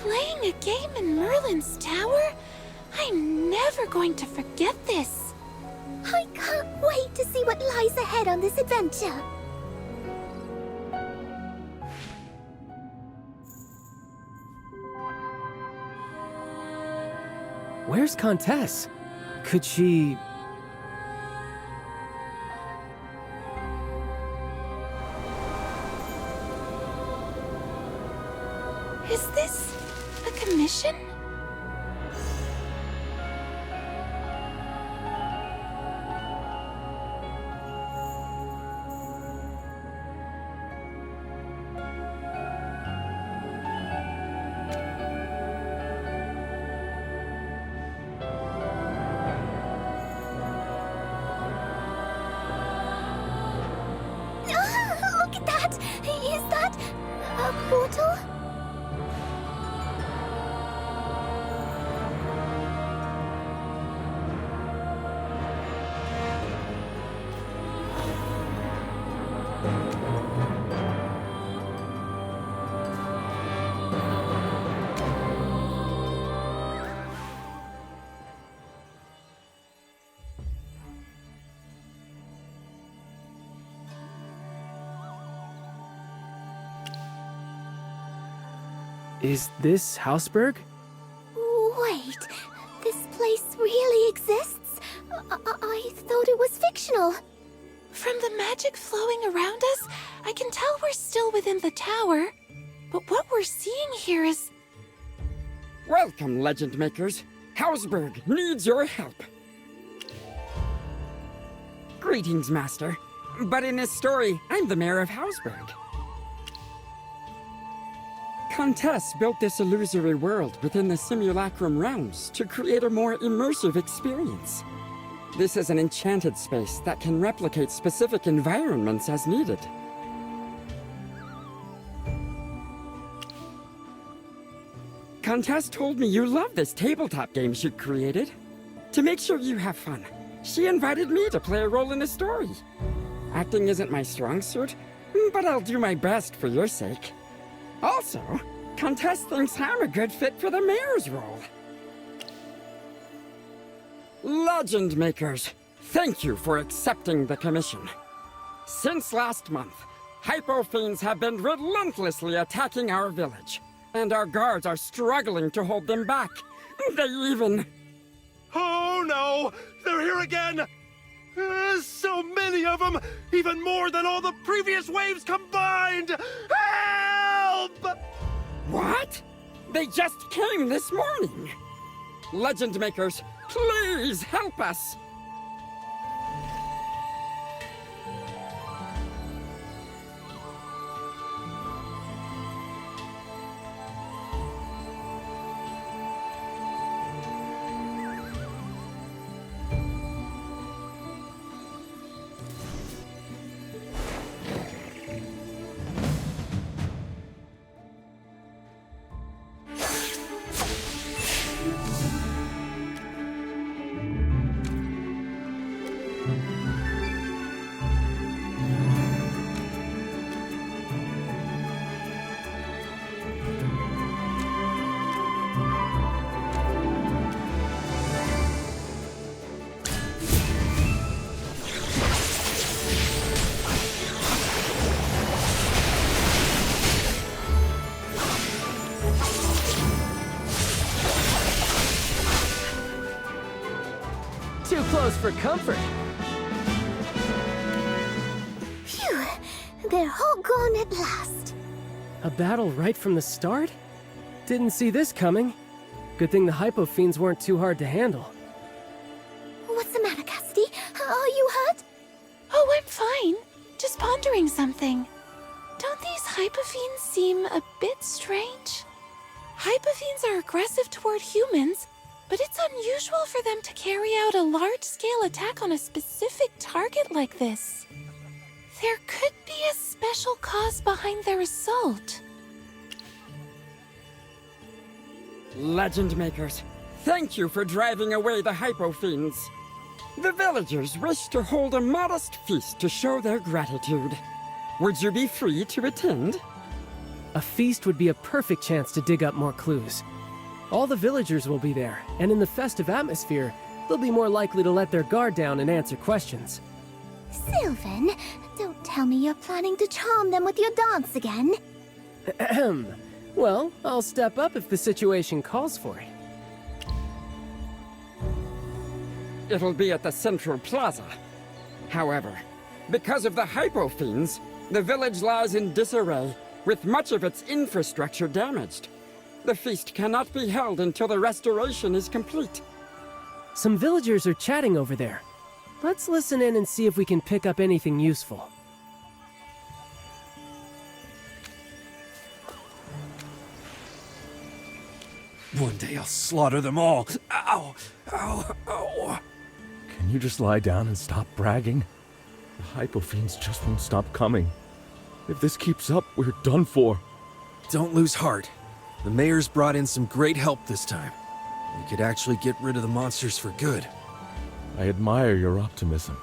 Playing a game in Merlin's tower? I'm never going to forget this. I can't wait to see what lies ahead on this adventure. Where's Contess? Could she... Is this a commission? Look at that! Is that a portal? Is this Houseburg? Wait, this place really exists? I thought it was fictional. From the magic flowing around us, I can tell we're still within the tower. But what we're seeing here is... Welcome, Legend Makers. Houseburg needs your help. Greetings, Master. But in this story, I'm the mayor of Houseburg. Contess built this illusory world within the simulacrum realms to create a more immersive experience. This is an enchanted space that can replicate specific environments as needed. Contess told me you love this tabletop game she created. To make sure you have fun, she invited me to play a role in the story. Acting isn't my strong suit, but I'll do my best for your sake. Also, Contess thinks I'm a good fit for the mayor's role. Legend Makers, thank you for accepting the commission. Since last month, Hypo Fiends have been relentlessly attacking our village. And our guards are struggling to hold them back. They even... Oh no! They're here again! So many of them! Even more than all the previous waves combined! Help! What? They just came this morning! Legend Makers, please help us! Too close for comfort. Phew, they're all gone at last. A battle right from the start? Didn't see this coming. Good thing the Hypo Fiends weren't too hard to handle. What's the matter, Cassidy? Are you hurt? Oh, I'm fine. Just pondering something. Don't these Hypofiends seem a bit strange? Hypofiends are aggressive toward humans, but it's unusual for them to carry out a large-scale attack on a specific target like this. There could be a special cause behind their assault. Legend Makers, thank you for driving away the Hypofiends. The villagers wish to hold a modest feast to show their gratitude. Would you be free to attend? A feast would be a perfect chance to dig up more clues. All the villagers will be there, and in the festive atmosphere, they'll be more likely to let their guard down and answer questions. Sylvan, don't tell me you're planning to charm them with your dance again. Ahem. Well, I'll step up if the situation calls for it. It'll be at the Central Plaza. However, because of the Hypofiends, the village lies in disarray, with much of its infrastructure damaged. The feast cannot be held until the restoration is complete. Some villagers are chatting over there. Let's listen in and see if we can pick up anything useful. One day I'll slaughter them all. Ow! Ow! Ow! Can you just lie down and stop bragging? The Hypofiends just won't stop coming. If this keeps up, we're done for. Don't lose heart. The mayor's brought in some great help this time. We could actually get rid of the monsters for good. I admire your optimism.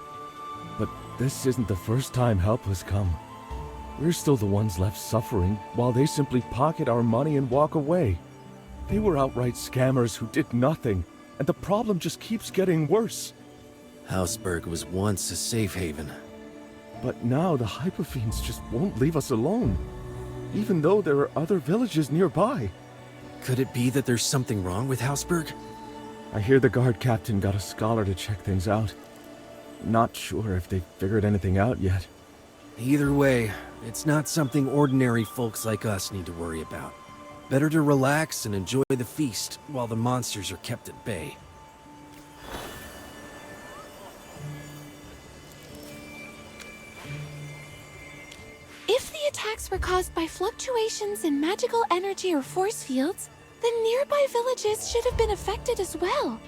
But this isn't the first time help has come. We're still the ones left suffering, while they simply pocket our money and walk away. They were outright scammers who did nothing, and the problem just keeps getting worse. Houseburg was once a safe haven. But now the Hypofiends just won't leave us alone, even though there are other villages nearby. Could it be that there's something wrong with Houseburg? I hear the guard captain got a scholar to check things out. Not sure if they've figured anything out yet. Either way, it's not something ordinary folks like us need to worry about. Better to relax and enjoy the feast while the monsters are kept at bay. If the attacks were caused by fluctuations in magical energy or force fields, then nearby villages should have been affected as well.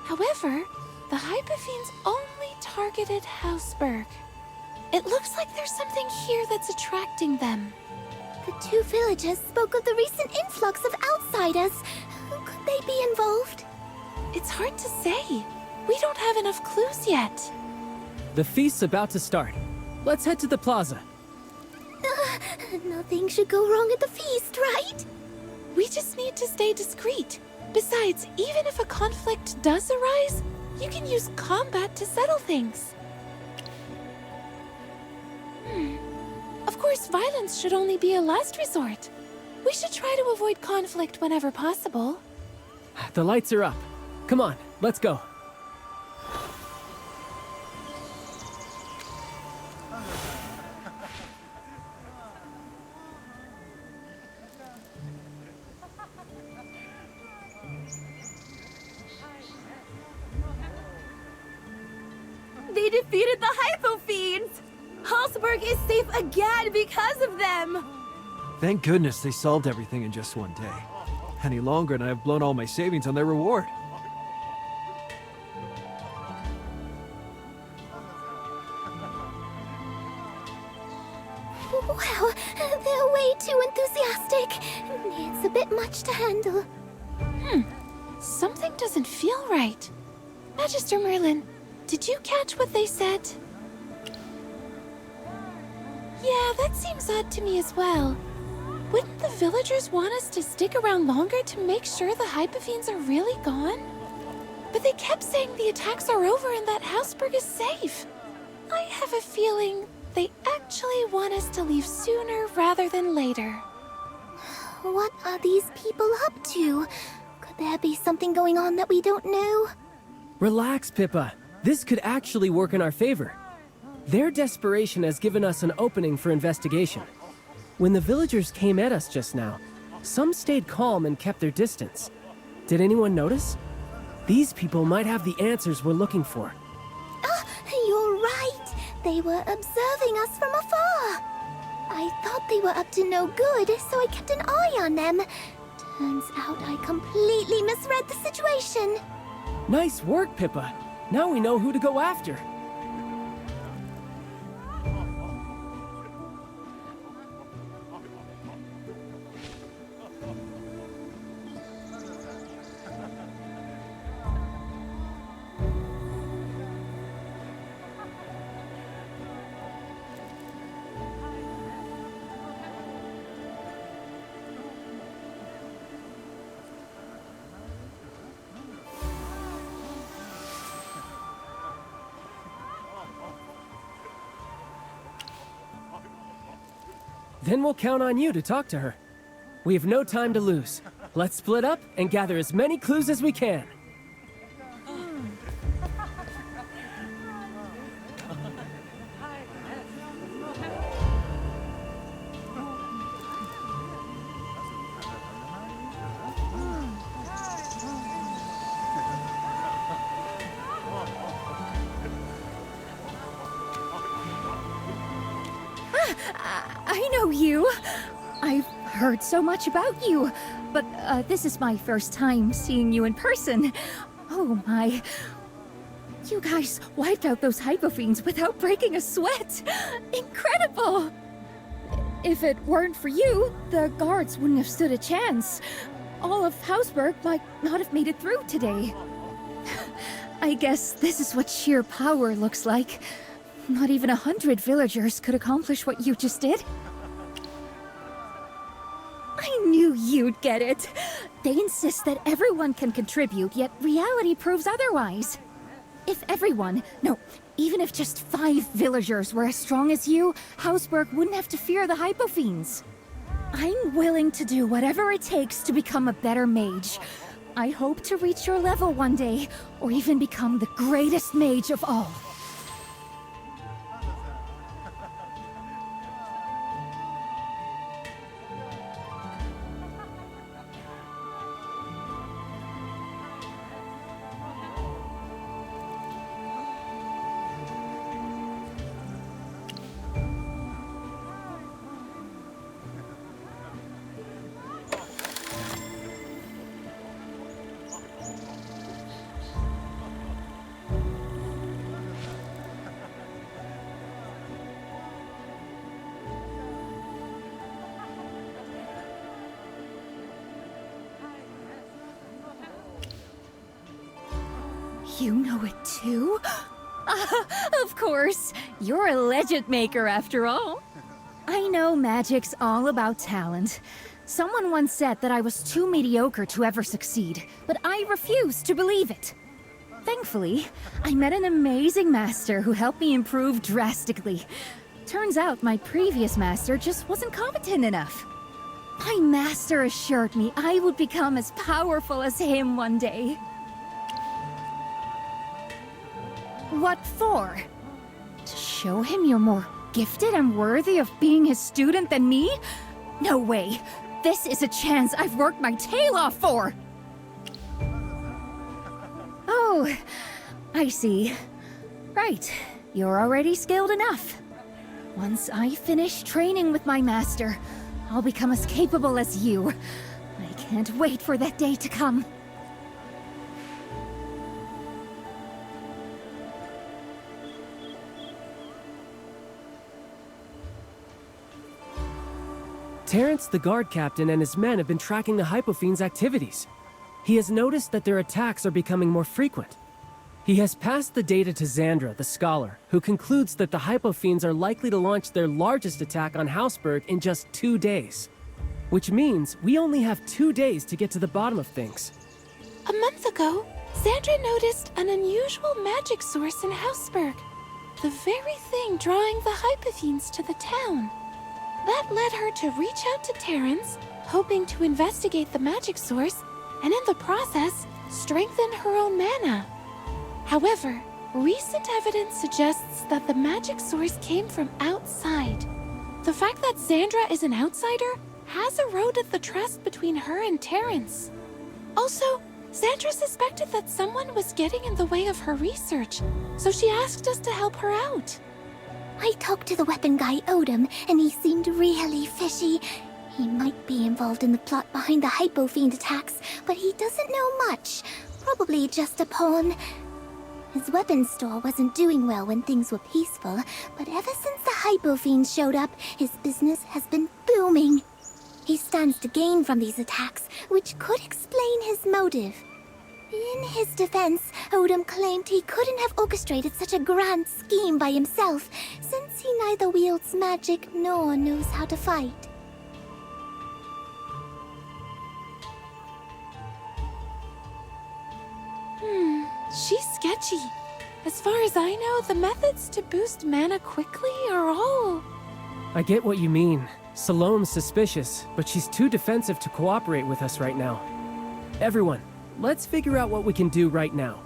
However, the Hypofiends only targeted Houseburg. It looks like there's something here that's attracting them. The two villagers spoke of the recent influx of outsiders. Could they be involved? It's hard to say. We don't have enough clues yet. The feast's about to start. Let's head to the plaza. Nothing should go wrong at the feast, right? We just need to stay discreet. Besides, even if a conflict does arise, you can use combat to settle things. Of course, violence should only be a last resort. We should try to avoid conflict whenever possible. The lights are up. Come on, let's go. They defeated the Hypofiends! Hallsburg is safe again because of them! Thank goodness they solved everything in just one day. Any longer and I've blown all my savings on their reward. Wow, they're way too enthusiastic. It's a bit much to handle. Something doesn't feel right. Magister Merlin, did you catch what they said? Yeah, that seems odd to me as well. Wouldn't the villagers want us to stick around longer to make sure the Hypofiends are really gone? But they kept saying the attacks are over and that Houseburg is safe. I have a feeling they actually want us to leave sooner rather than later. What are these people up to? Could there be something going on that we don't know? Relax, Pippa. This could actually work in our favor. Their desperation has given us an opening for investigation. When the villagers came at us just now, some stayed calm and kept their distance. Did anyone notice? These people might have the answers we're looking for. You're right. They were observing us from afar. I thought they were up to no good, so I kept an eye on them. Turns out I completely misread the situation. Nice work, Pippa. Now we know who to go after. Then we'll count on you to talk to her. We have no time to lose. Let's split up and gather as many clues as we can. I know you. I've heard so much about you, but this is my first time seeing you in person. Oh my. You guys wiped out those Hypofiends without breaking a sweat. Incredible! If it weren't for you, the guards wouldn't have stood a chance. All of Houseburg might not have made it through today. I guess this is what sheer power looks like. Not even 100 villagers could accomplish what you just did. I knew you'd get it. They insist that everyone can contribute, yet reality proves otherwise. If everyone, no, even if just 5 villagers were as strong as you, Houseburg wouldn't have to fear the Hypofiends. I'm willing to do whatever it takes to become a better mage. I hope to reach your level one day, or even become the greatest mage of all. You know it too? Of course. You're a legend maker after all. I know magic's all about talent. Someone once said that I was too mediocre to ever succeed, but I refused to believe it. Thankfully, I met an amazing master who helped me improve drastically. Turns out my previous master just wasn't competent enough. My master assured me I would become as powerful as him one day. What for? To show him you're more gifted and worthy of being his student than me? No way. This is a chance I've worked my tail off for! Oh, I see. Right, you're already skilled enough. Once I finish training with my master, I'll become as capable as you. I can't wait for that day to come. Terrence, the guard captain, and his men have been tracking the Hypofiend's activities. He has noticed that their attacks are becoming more frequent. He has passed the data to Xandra, the scholar, who concludes that the Hypofiends are likely to launch their largest attack on Houseburg in just 2 days. Which means we only have 2 days to get to the bottom of things. A month ago, Xandra noticed an unusual magic source in Houseburg. The very thing drawing the Hypofiends to the town. That led her to reach out to Terrence, hoping to investigate the magic source, and in the process, strengthen her own mana. However, recent evidence suggests that the magic source came from outside. The fact that Xandra is an outsider has eroded the trust between her and Terrence. Also, Xandra suspected that someone was getting in the way of her research, so she asked us to help her out. I talked to the weapon guy, Odom, and he seemed really fishy. He might be involved in the plot behind the Hypofiend attacks, but he doesn't know much. Probably just a pawn. His weapons store wasn't doing well when things were peaceful, but ever since the Hypofiends showed up, his business has been booming. He stands to gain from these attacks, which could explain his motive. In his defense, Odom claimed he couldn't have orchestrated such a grand scheme by himself, since he neither wields magic nor knows how to fight. She's sketchy. As far as I know, the methods to boost mana quickly are all... I get what you mean. Salome's suspicious, but she's too defensive to cooperate with us right now. Everyone, let's figure out what we can do right now.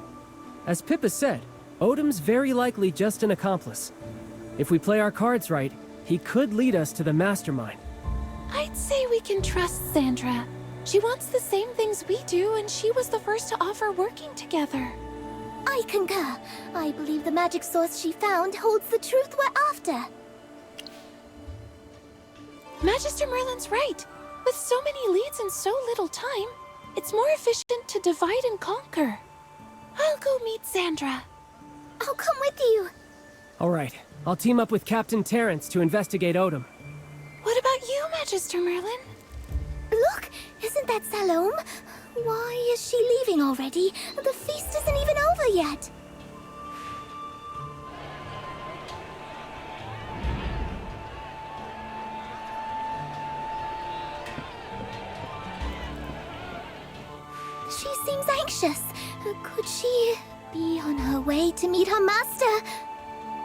As Pippa said, Odom's very likely just an accomplice. If we play our cards right, he could lead us to the mastermind. I'd say we can trust Xandra. She wants the same things we do, and she was the first to offer working together. I concur. I believe the magic source she found holds the truth we're after. Magister Merlin's right. With so many leads in so little time, it's more efficient to divide and conquer. I'll go meet Xandra. I'll come with you. All right, I'll team up with Captain Terrence to investigate Odom. What about you, Magister Merlin? Look, isn't that Salome? Why is she leaving already? The feast isn't even over yet. She seems anxious. Could she be on her way to meet her master?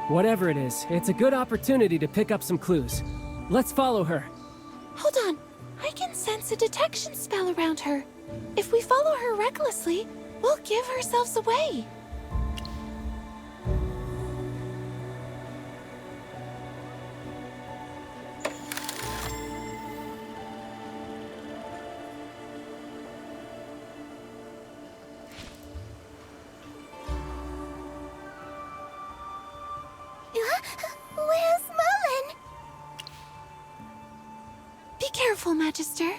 Whatever it is, it's a good opportunity to pick up some clues. Let's follow her. Hold on. I can sense a detection spell around her. If we follow her recklessly, we'll give ourselves away. Where's Merlin? Be careful, Magister.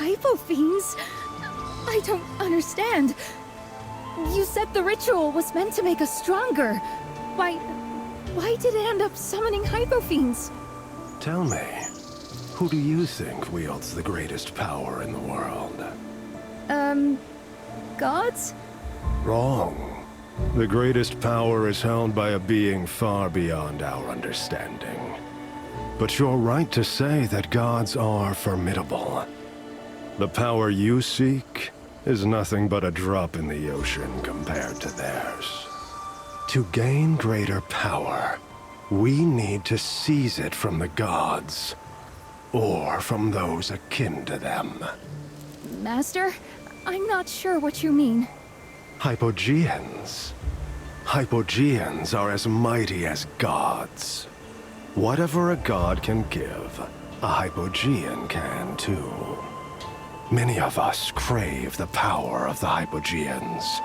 Hypofiends? I don't understand. You said the ritual was meant to make us stronger. Why did it end up summoning Hypofiends? Tell me, who do you think wields the greatest power in the world? Gods? Wrong. The greatest power is held by a being far beyond our understanding. But you're right to say that gods are formidable. The power you seek is nothing but a drop in the ocean compared to theirs. To gain greater power, we need to seize it from the gods, or from those akin to them. Master, I'm not sure what you mean. Hypogeans. Hypogeans are as mighty as gods. Whatever a god can give, a Hypogean can too. Many of us crave the power of the Hypogeans.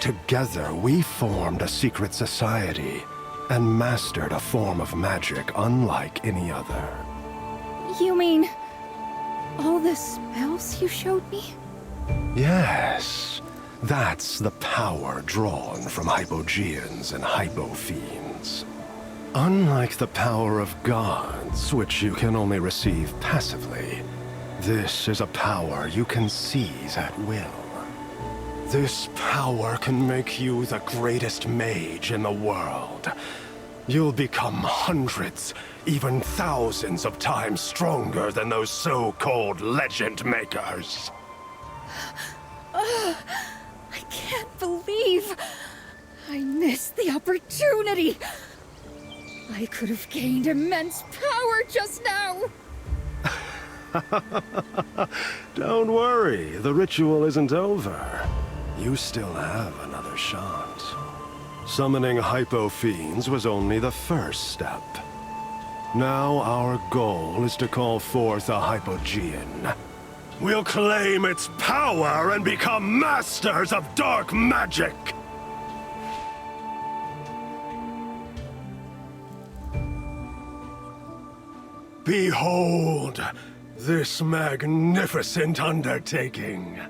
Together, we formed a secret society and mastered a form of magic unlike any other. You mean... all the spells you showed me? Yes, that's the power drawn from Hypogeans and Hypofiends. Unlike the power of gods, which you can only receive passively, this is a power you can seize at will. This power can make you the greatest mage in the world. You'll become hundreds, even thousands of times stronger than those so-called legend makers. I can't believe I missed the opportunity. I could have gained immense power just now. Don't worry, the ritual isn't over. You still have another shot. Summoning Hypofiends was only the first step. Now our goal is to call forth a Hypogean. We'll claim its power and become masters of dark magic! Behold this magnificent undertaking.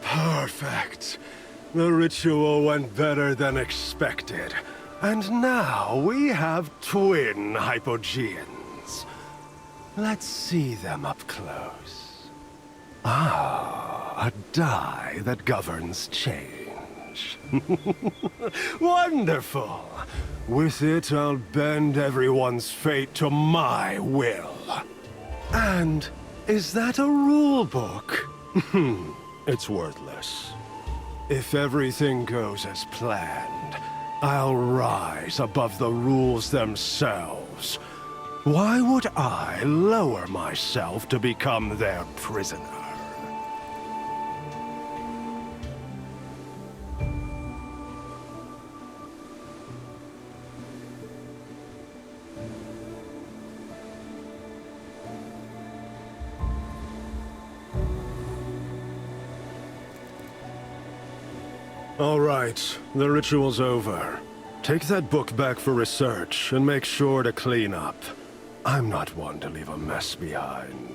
Perfect. The ritual went better than expected. And now we have twin Hypogeans. Let's see them up close. Ah, a die that governs change. Wonderful! With it, I'll bend everyone's fate to my will. And is that a rule book? It's worthless. If everything goes as planned, I'll rise above the rules themselves. Why would I lower myself to become their prisoner? All right, the ritual's over. Take that book back for research, and make sure to clean up. I'm not one to leave a mess behind.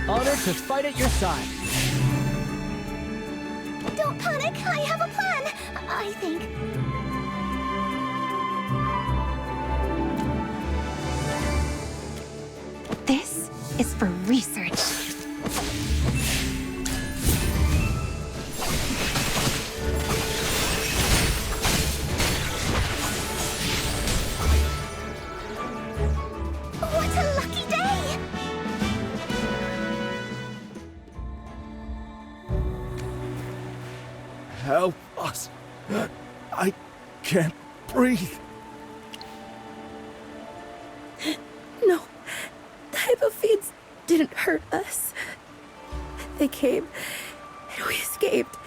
Honored to fight at your side. Don't panic, I have a plan, I think. This is for research. What a lucky day! Help us. I can't breathe. No, the hypofiends didn't hurt us. They came, and we escaped.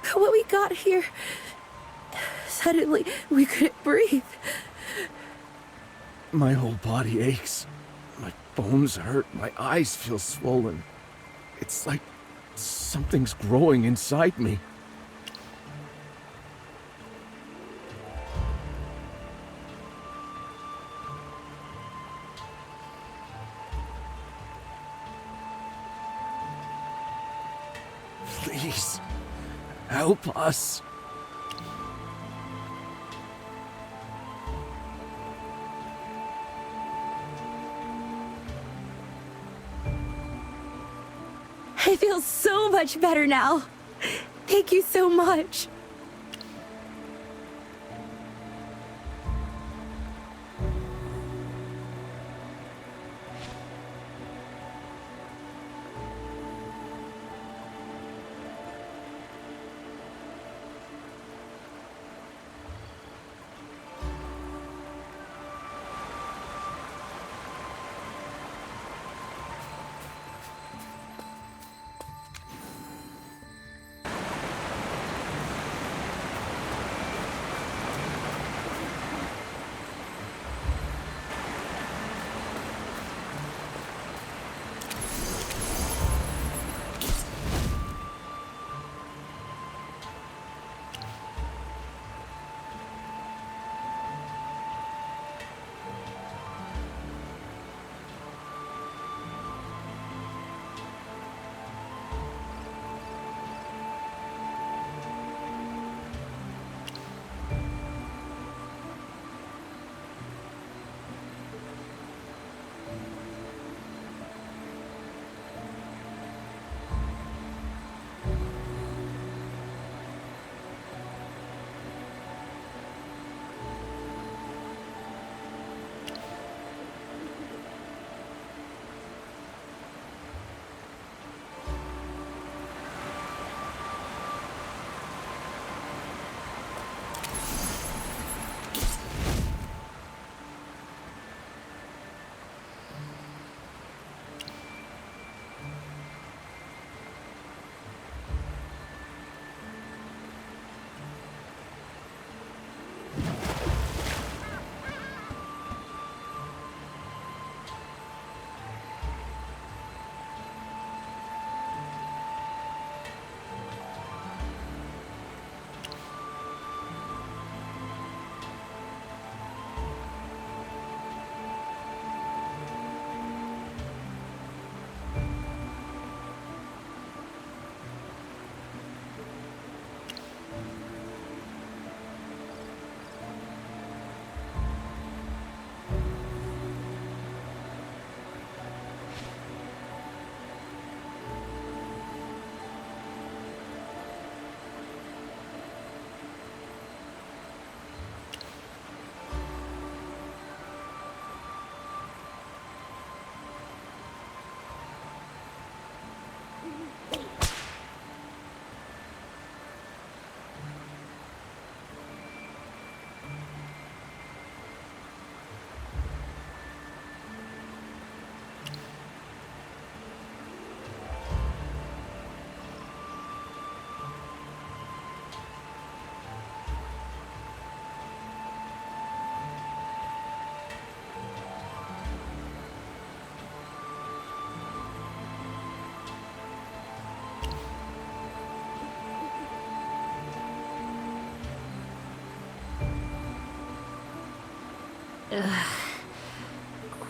But when we got here, suddenly we couldn't breathe. My whole body aches. My bones hurt. My eyes feel swollen. It's like something's growing inside me. Please, help us. I feel so much better now. Thank you so much.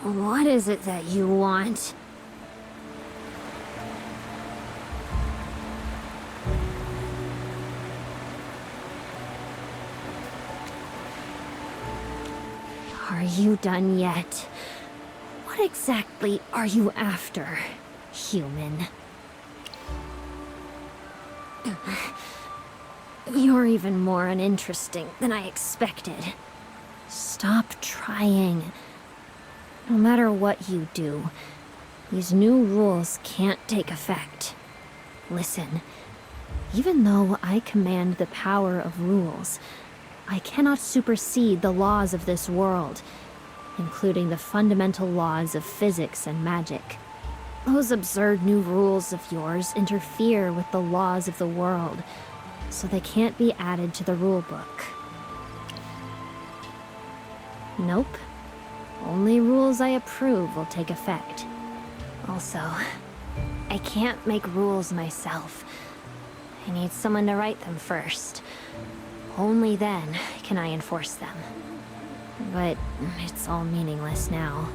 What is it that you want? Are you done yet? What exactly are you after, human? You're even more uninteresting than I expected. Stop trying. No matter what you do, these new rules can't take effect. Listen, even though I command the power of rules, I cannot supersede the laws of this world, including the fundamental laws of physics and magic. Those absurd new rules of yours interfere with the laws of the world, so they can't be added to the rulebook. Nope. Only rules I approve will take effect. Also, I can't make rules myself. I need someone to write them first. Only then can I enforce them. But it's all meaningless now.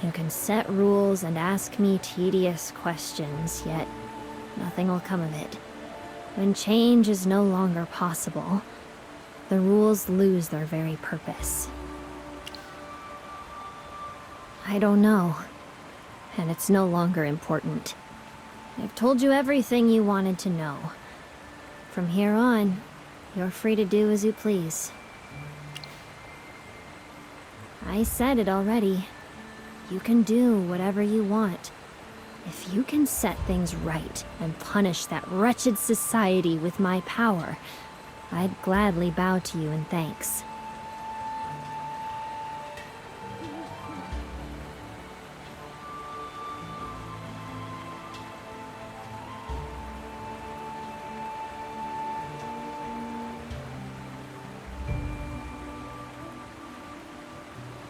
You can set rules and ask me tedious questions, yet nothing will come of it. When change is no longer possible, the rules lose their very purpose. I don't know, and it's no longer important. I've told you everything you wanted to know. From here on, you're free to do as you please. I said it already. You can do whatever you want. If you can set things right and punish that wretched society with my power, I'd gladly bow to you in thanks.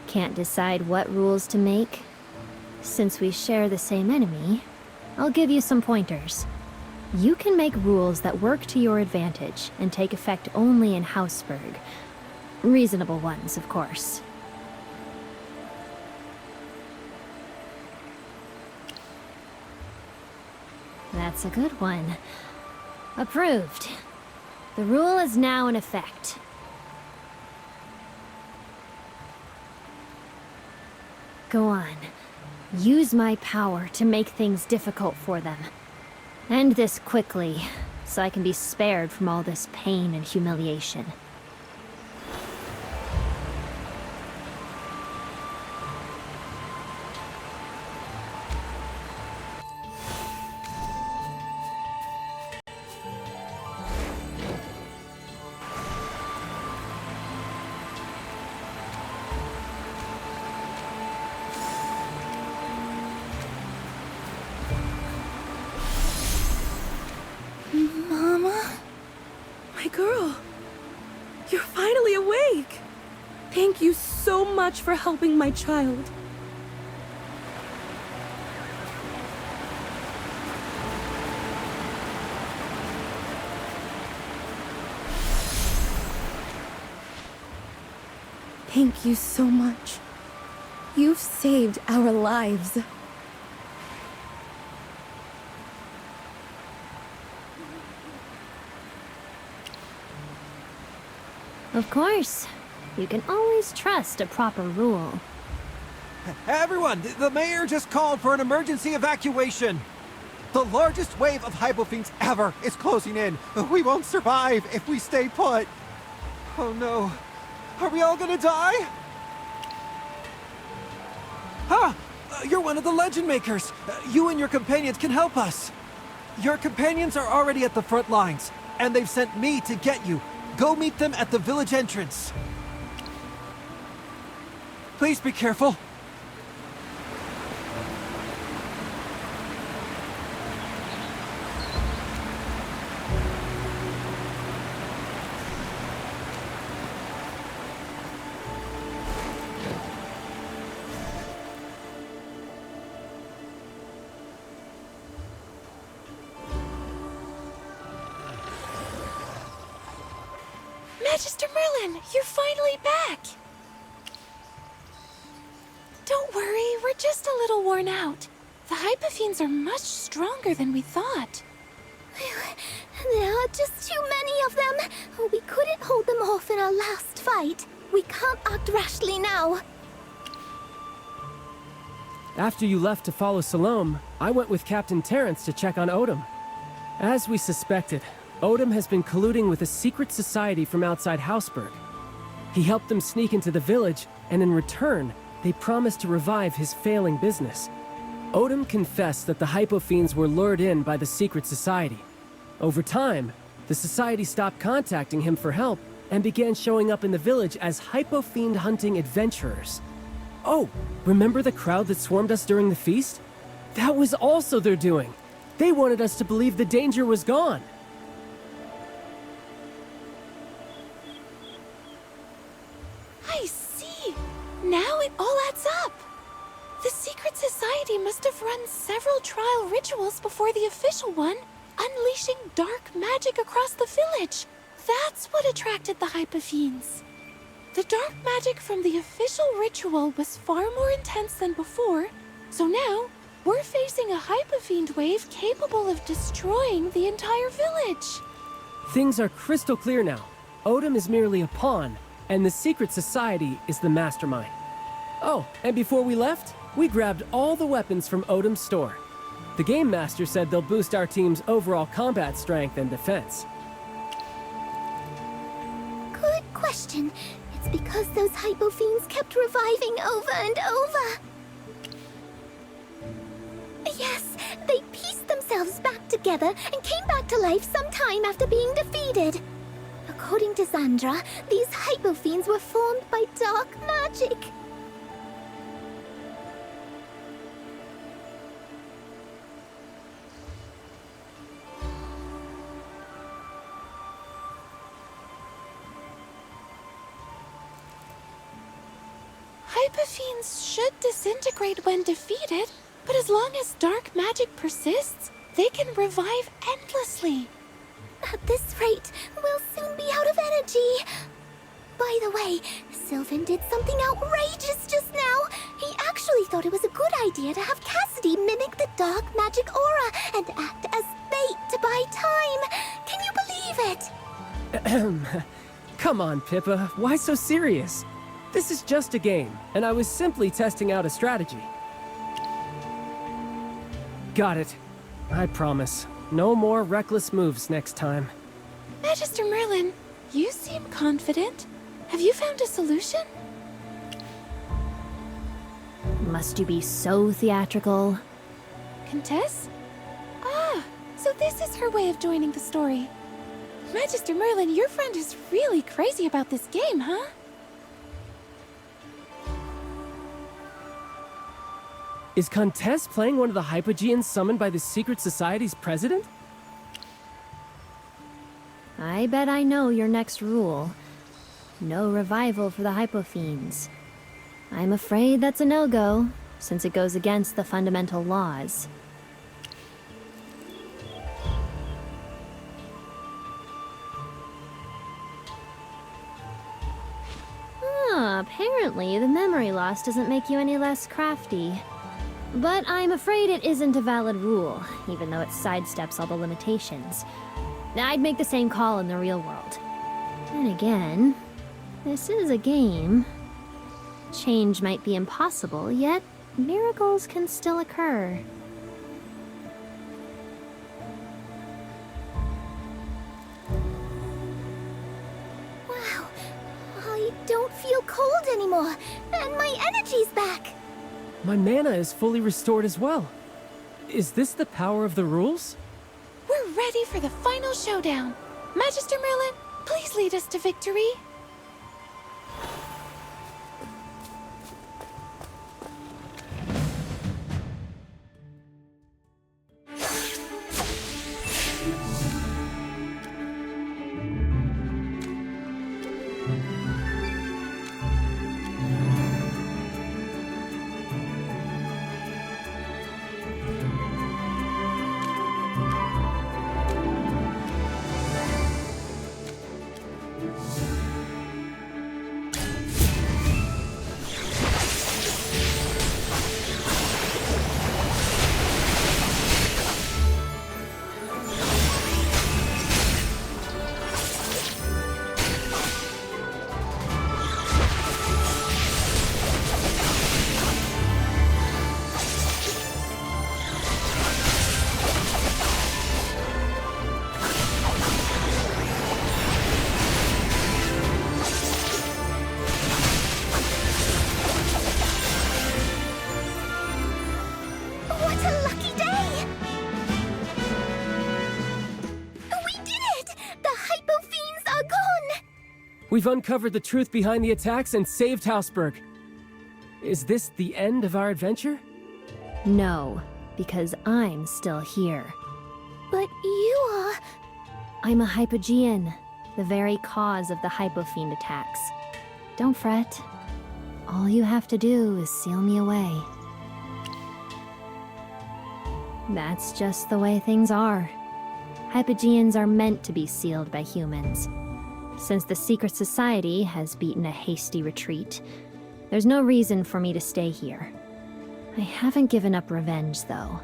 Can't decide what rules to make? Since we share the same enemy, I'll give you some pointers. You can make rules that work to your advantage and take effect only in Houseburg. Reasonable ones, of course. That's a good one. Approved. The rule is now in effect. Go on. Use my power to make things difficult for them. End this quickly, so I can be spared from all this pain and humiliation. For helping my child. Thank you so much. You've saved our lives. Of course. You can always trust a proper rule. Everyone, the mayor just called for an emergency evacuation. The largest wave of hypofiends ever is closing in. We won't survive if we stay put. Oh no. Are we all gonna die? Huh! You're one of the legend makers. You and your companions can help us. Your companions are already at the front lines, and they've sent me to get you. Go meet them at the village entrance. Please be careful. Magister Merlin, you're finally back! We're just a little worn out. The Hypofiends are much stronger than we thought. There are just too many of them. We couldn't hold them off in our last fight. We can't act rashly now. After you left to follow Salome, I went with Captain Terrence to check on Odom. As we suspected, Odom has been colluding with a secret society from outside Houseburg. He helped them sneak into the village, and in return, they promised to revive his failing business. Odom confessed that the Hypofiends were lured in by the secret society. Over time, the society stopped contacting him for help and began showing up in the village as Hypofiend hunting adventurers. Oh, remember the crowd that swarmed us during the feast? That was also their doing. They wanted us to believe the danger was gone. I see. Now it all adds up. The secret society must have run several trial rituals before the official one, unleashing dark magic across the village. That's what attracted the Hypofiends. The dark magic from the official ritual was far more intense than before, so now we're facing a Hypofiend wave capable of destroying the entire village. Things are crystal clear now. Odom is merely a pawn, and the secret society is the mastermind. Oh, and before we left, we grabbed all the weapons from Odom's store. The Game Master said they'll boost our team's overall combat strength and defense. Good question. It's because those Hypofiends kept reviving over and over. Yes, they pieced themselves back together and came back to life sometime after being defeated. According to Zandra, these Hypofiends were formed by dark magic. Hypofiends should disintegrate when defeated, but as long as dark magic persists, they can revive endlessly. At this rate, we'll soon be out of energy. By the way, Sylvan did something outrageous just now. He actually thought it was a good idea to have Cassidy mimic the dark magic aura and act as bait to buy time. Can you believe it? Come on, Pippa. Why so serious? This is just a game, and I was simply testing out a strategy. Got it. I promise. No more reckless moves next time. Magister Merlin, you seem confident. Have you found a solution? Must you be so theatrical? Contess? Ah, so this is her way of joining the story. Magister Merlin, your friend is really crazy about this game, huh? Is Contess playing one of the Hypogeans summoned by the Secret Society's president? I bet I know your next rule. No revival for the Hypofiends. I'm afraid that's a no-go, since it goes against the fundamental laws. Apparently the memory loss doesn't make you any less crafty. But I'm afraid it isn't a valid rule, even though it sidesteps all the limitations. I'd make the same call in the real world. And again, this is a game. Change might be impossible, yet miracles can still occur. Wow, I don't feel cold anymore, and my energy's back. My mana is fully restored as well. Is this the power of the rules? We're ready for the final showdown. Magister Merlin, please lead us to victory. We've uncovered the truth behind the attacks and saved Hausberg. Is this the end of our adventure? No, because I'm still here. But you are... I'm a Hypogean, the very cause of the Hypofiend attacks. Don't fret. All you have to do is seal me away. That's just the way things are. Hypogeans are meant to be sealed by humans. Since the secret society has beaten a hasty retreat, there's no reason for me to stay here. I haven't given up revenge, though.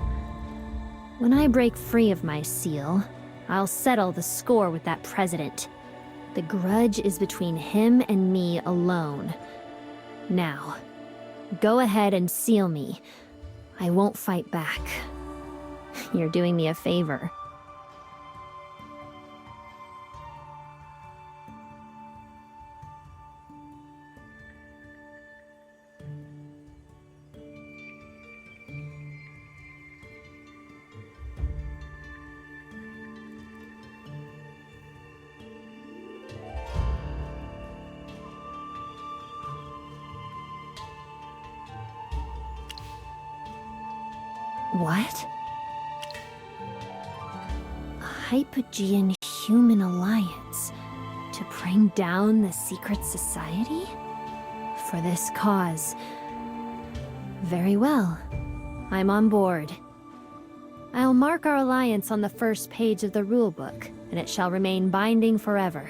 When I break free of my seal, I'll settle the score with that president. The grudge is between him and me alone. Now, go ahead and seal me. I won't fight back. You're doing me a favor. What? A Hypogean human alliance to bring down the secret society? For this cause. Very well. I'm on board. I'll mark our alliance on the first page of the rulebook, and it shall remain binding forever.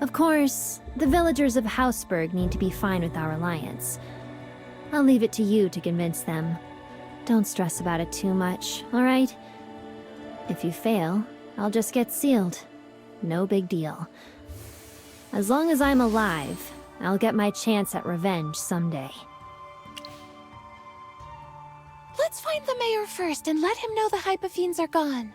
Of course, the villagers of Hausberg need to be fine with our alliance. I'll leave it to you to convince them. Don't stress about it too much, alright? If you fail, I'll just get sealed. No big deal. As long as I'm alive, I'll get my chance at revenge someday. Let's find the mayor first and let him know the Hypofiends are gone.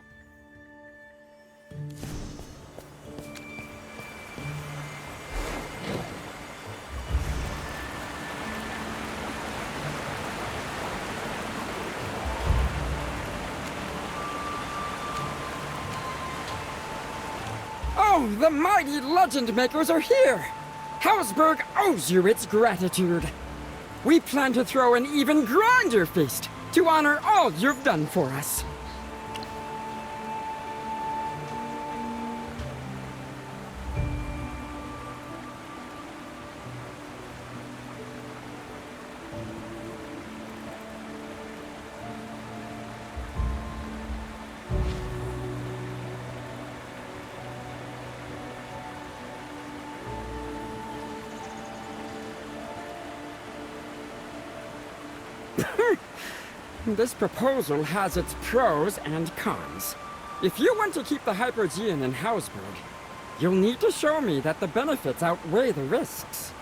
Oh, the mighty legend makers are here! Hausberg owes you its gratitude. We plan to throw an even grander feast to honor all you've done for us. This proposal has its pros and cons. If you want to keep the Hypogean in Hausberg, you'll need to show me that the benefits outweigh the risks.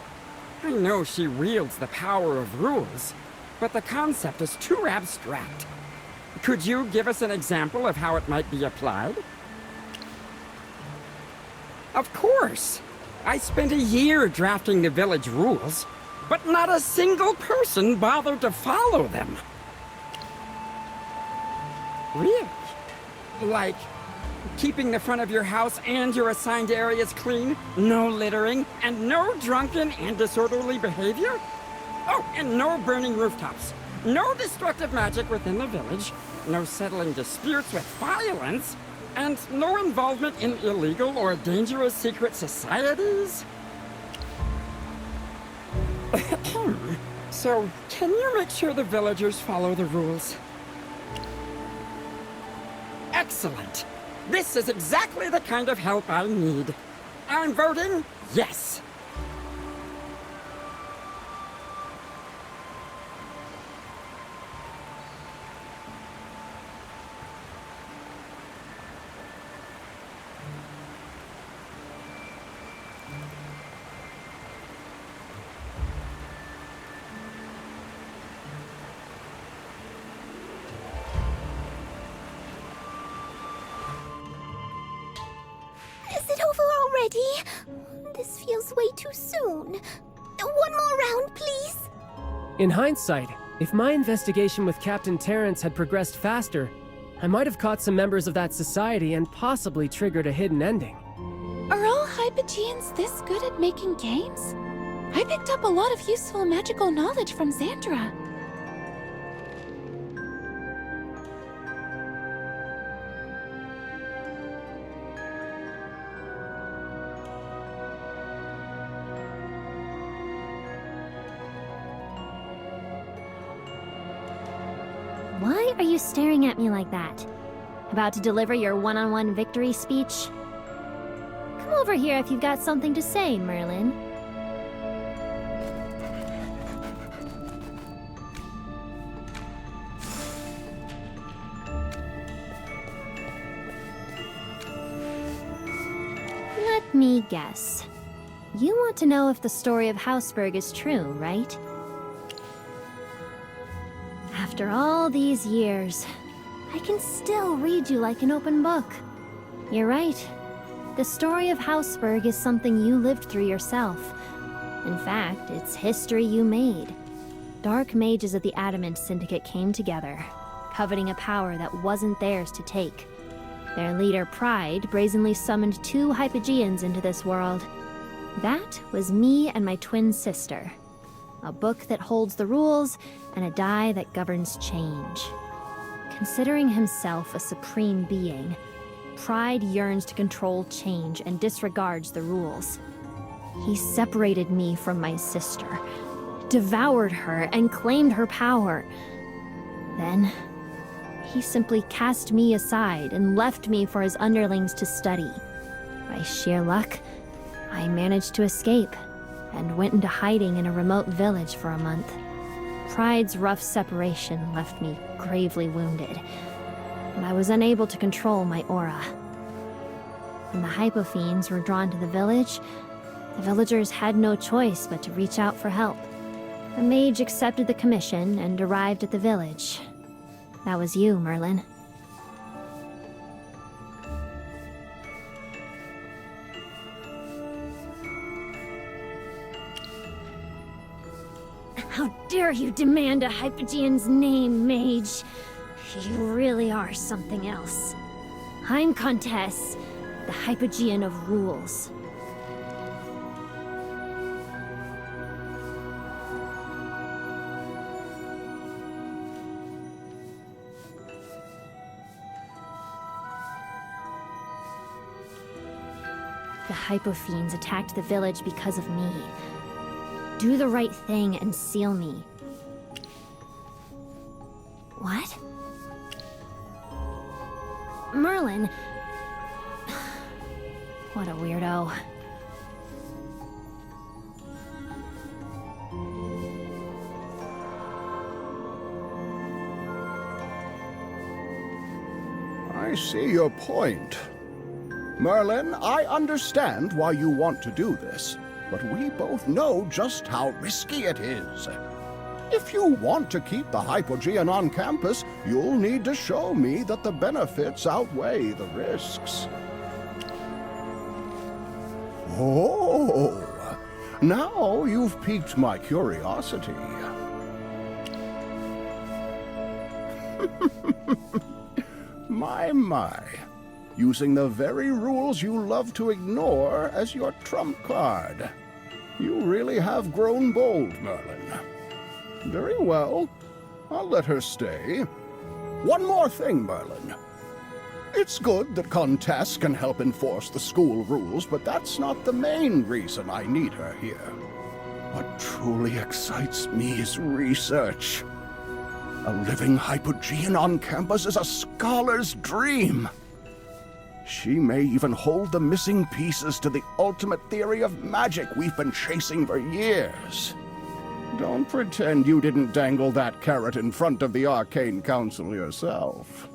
I know she wields the power of rules, but the concept is too abstract. Could you give us an example of how it might be applied? Of course! I spent a year drafting the village rules, but not a single person bothered to follow them. Really? Like, keeping the front of your house and your assigned areas clean, no littering, and no drunken and disorderly behavior? Oh, and no burning rooftops, no destructive magic within the village, no settling disputes with violence, and no involvement in illegal or dangerous secret societies? So, can you make sure the villagers follow the rules? Excellent! This is exactly the kind of help I need. I'm voting yes! Is it over already? This feels way too soon. One more round, please. In hindsight, if my investigation with Captain Terrence had progressed faster, I might have caught some members of that society and possibly triggered a hidden ending. Are all Hypogeans this good at making games? I picked up a lot of useful magical knowledge from Xandra. Why are you staring at me like that? About to deliver your one-on-one victory speech? Come over here if you've got something to say, Merlin. Let me guess. You want to know if the story of Hausberg is true, right? After all these years, I can still read you like an open book. You're right. The story of Hausberg is something you lived through yourself. In fact, it's history you made. Dark mages of the Adamant Syndicate came together, coveting a power that wasn't theirs to take. Their leader, Pride, brazenly summoned 2 Hypogeans into this world. That was me and my twin sister. A book that holds the rules, and a die that governs change. Considering himself a supreme being, Pride yearns to control change and disregards the rules. He separated me from my sister, devoured her, and claimed her power. Then, he simply cast me aside and left me for his underlings to study. By sheer luck, I managed to escape and went into hiding in a remote village for a month. Pride's rough separation left me gravely wounded, and I was unable to control my aura. When the Hypofiends were drawn to the village, the villagers had no choice but to reach out for help. A mage accepted the commission and arrived at the village. That was you, Merlin. How dare you demand a Hypogean's name, mage? You really are something else. I'm Contess, the Hypogean of rules. The Hypofiends attacked the village because of me. Do the right thing and seal me. What? Merlin. What a weirdo. I see your point. Merlin, I understand why you want to do this, but we both know just how risky it is. If you want to keep the Hypogean on campus, you'll need to show me that the benefits outweigh the risks. Oh, now you've piqued my curiosity. My. Using the very rules you love to ignore as your trump card. You really have grown bold, Merlin. Very well. I'll let her stay. One more thing, Merlin. It's good that Contess can help enforce the school rules, but that's not the main reason I need her here. What truly excites me is research. A living Hypogean on campus is a scholar's dream. She may even hold the missing pieces to the ultimate theory of magic we've been chasing for years. Don't pretend you didn't dangle that carrot in front of the Arcane Council yourself.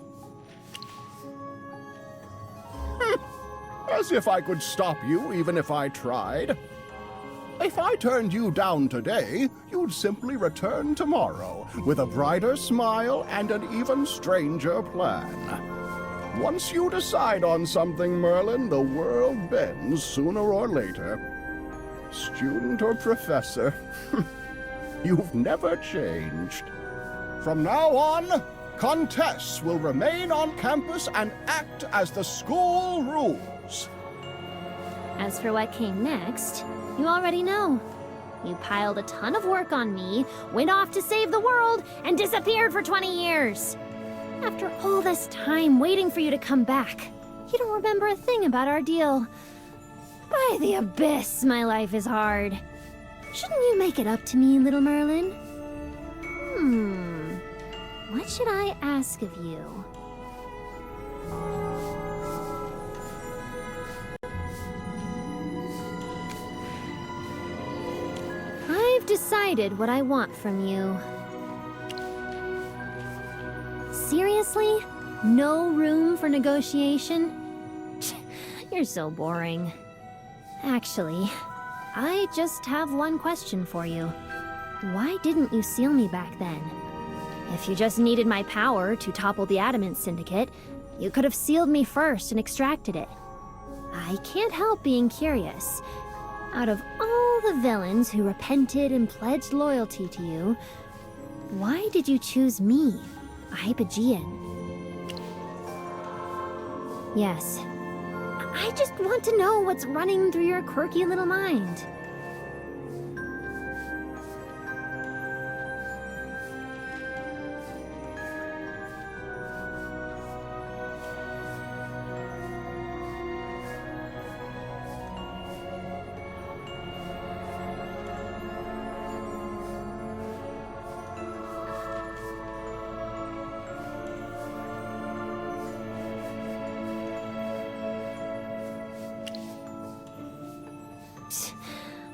As if I could stop you even if I tried. If I turned you down today, you'd simply return tomorrow with a brighter smile and an even stranger plan. Once you decide on something, Merlin, the world bends sooner or later. Student or professor, you've never changed. From now on, Contess will remain on campus and act as the school rules. As for what came next, you already know. You piled a ton of work on me, went off to save the world, and disappeared for 20 years. After all this time waiting for you to come back, you don't remember a thing about our deal. By the abyss, my life is hard. Shouldn't you make it up to me, little Merlin? What should I ask of you? I've decided what I want from you. Seriously? No room for negotiation? You're so boring. Actually, I just have one question for you. Why didn't you seal me back then? If you just needed my power to topple the Adamant Syndicate, you could have sealed me first and extracted it. I can't help being curious. Out of all the villains who repented and pledged loyalty to you, why did you choose me, a Hypogean? Yes. I just want to know what's running through your quirky little mind.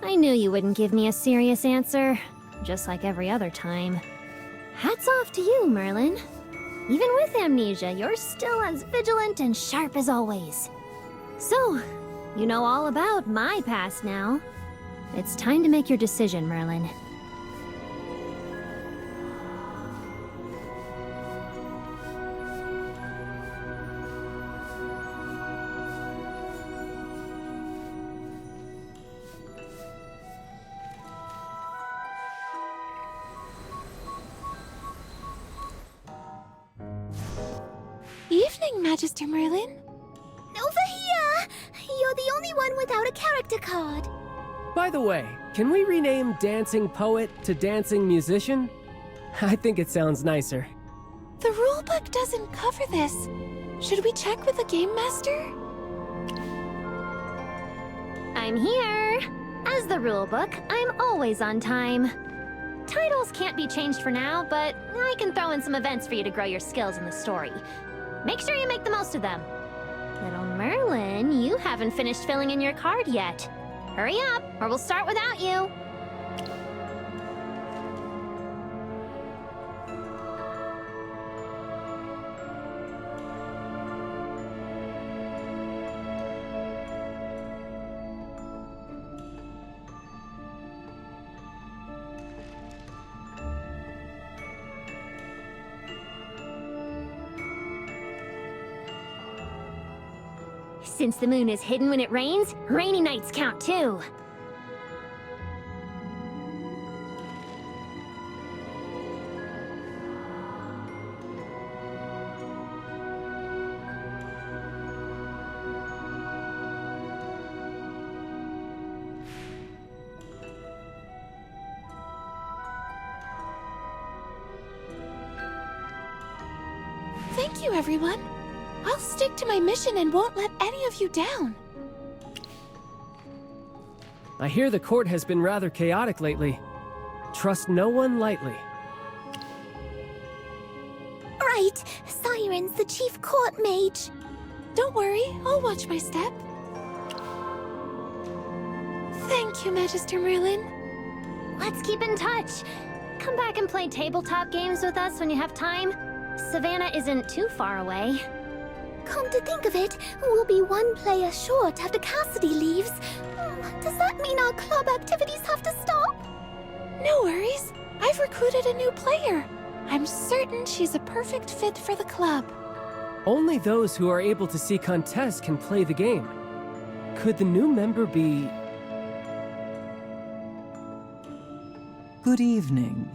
I knew you wouldn't give me a serious answer, just like every other time. Hats off to you, Merlin. Even with amnesia, you're still as vigilant and sharp as always. So, you know all about my past now. It's time to make your decision, Merlin. Evening, Magister Merlin. Over here! You're the only one without a character card. By the way, can we rename Dancing Poet to Dancing Musician? I think it sounds nicer. The rulebook doesn't cover this. Should we check with the Game Master? I'm here! As the rulebook, I'm always on time. Titles can't be changed for now, but I can throw in some events for you to grow your skills in the story. Make sure you make the most of them. Little Merlin, you haven't finished filling in your card yet. Hurry up, or we'll start without you. Since the moon is hidden when it rains, rainy nights count too. Thank you, everyone. I'll stick to my mission and won't let any of you down. I hear the court has been rather chaotic lately. Trust no one lightly. Right. Siren's the chief court mage. Don't worry, I'll watch my step. Thank you, Magister Merlin. Let's keep in touch. Come back and play tabletop games with us when you have time. Savannah isn't too far away. Come to think of it, we'll be one player short after Cassidy leaves. Does that mean our club activities have to stop? No worries. I've recruited a new player. I'm certain she's a perfect fit for the club. Only those who are able to see Contess can play the game. Could the new member be... Good evening.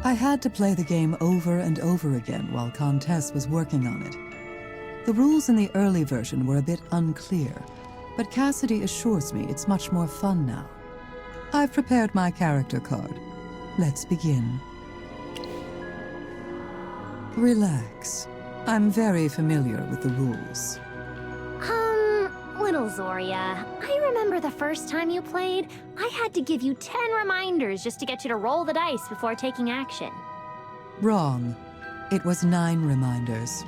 I had to play the game over and over again while Contess was working on it. The rules in the early version were a bit unclear, but Cassidy assures me it's much more fun now. I've prepared my character card. Let's begin. Relax. I'm very familiar with the rules. Little Zoria, I remember the first time you played, I had to give you 10 reminders just to get you to roll the dice before taking action. Wrong. It was 9 reminders.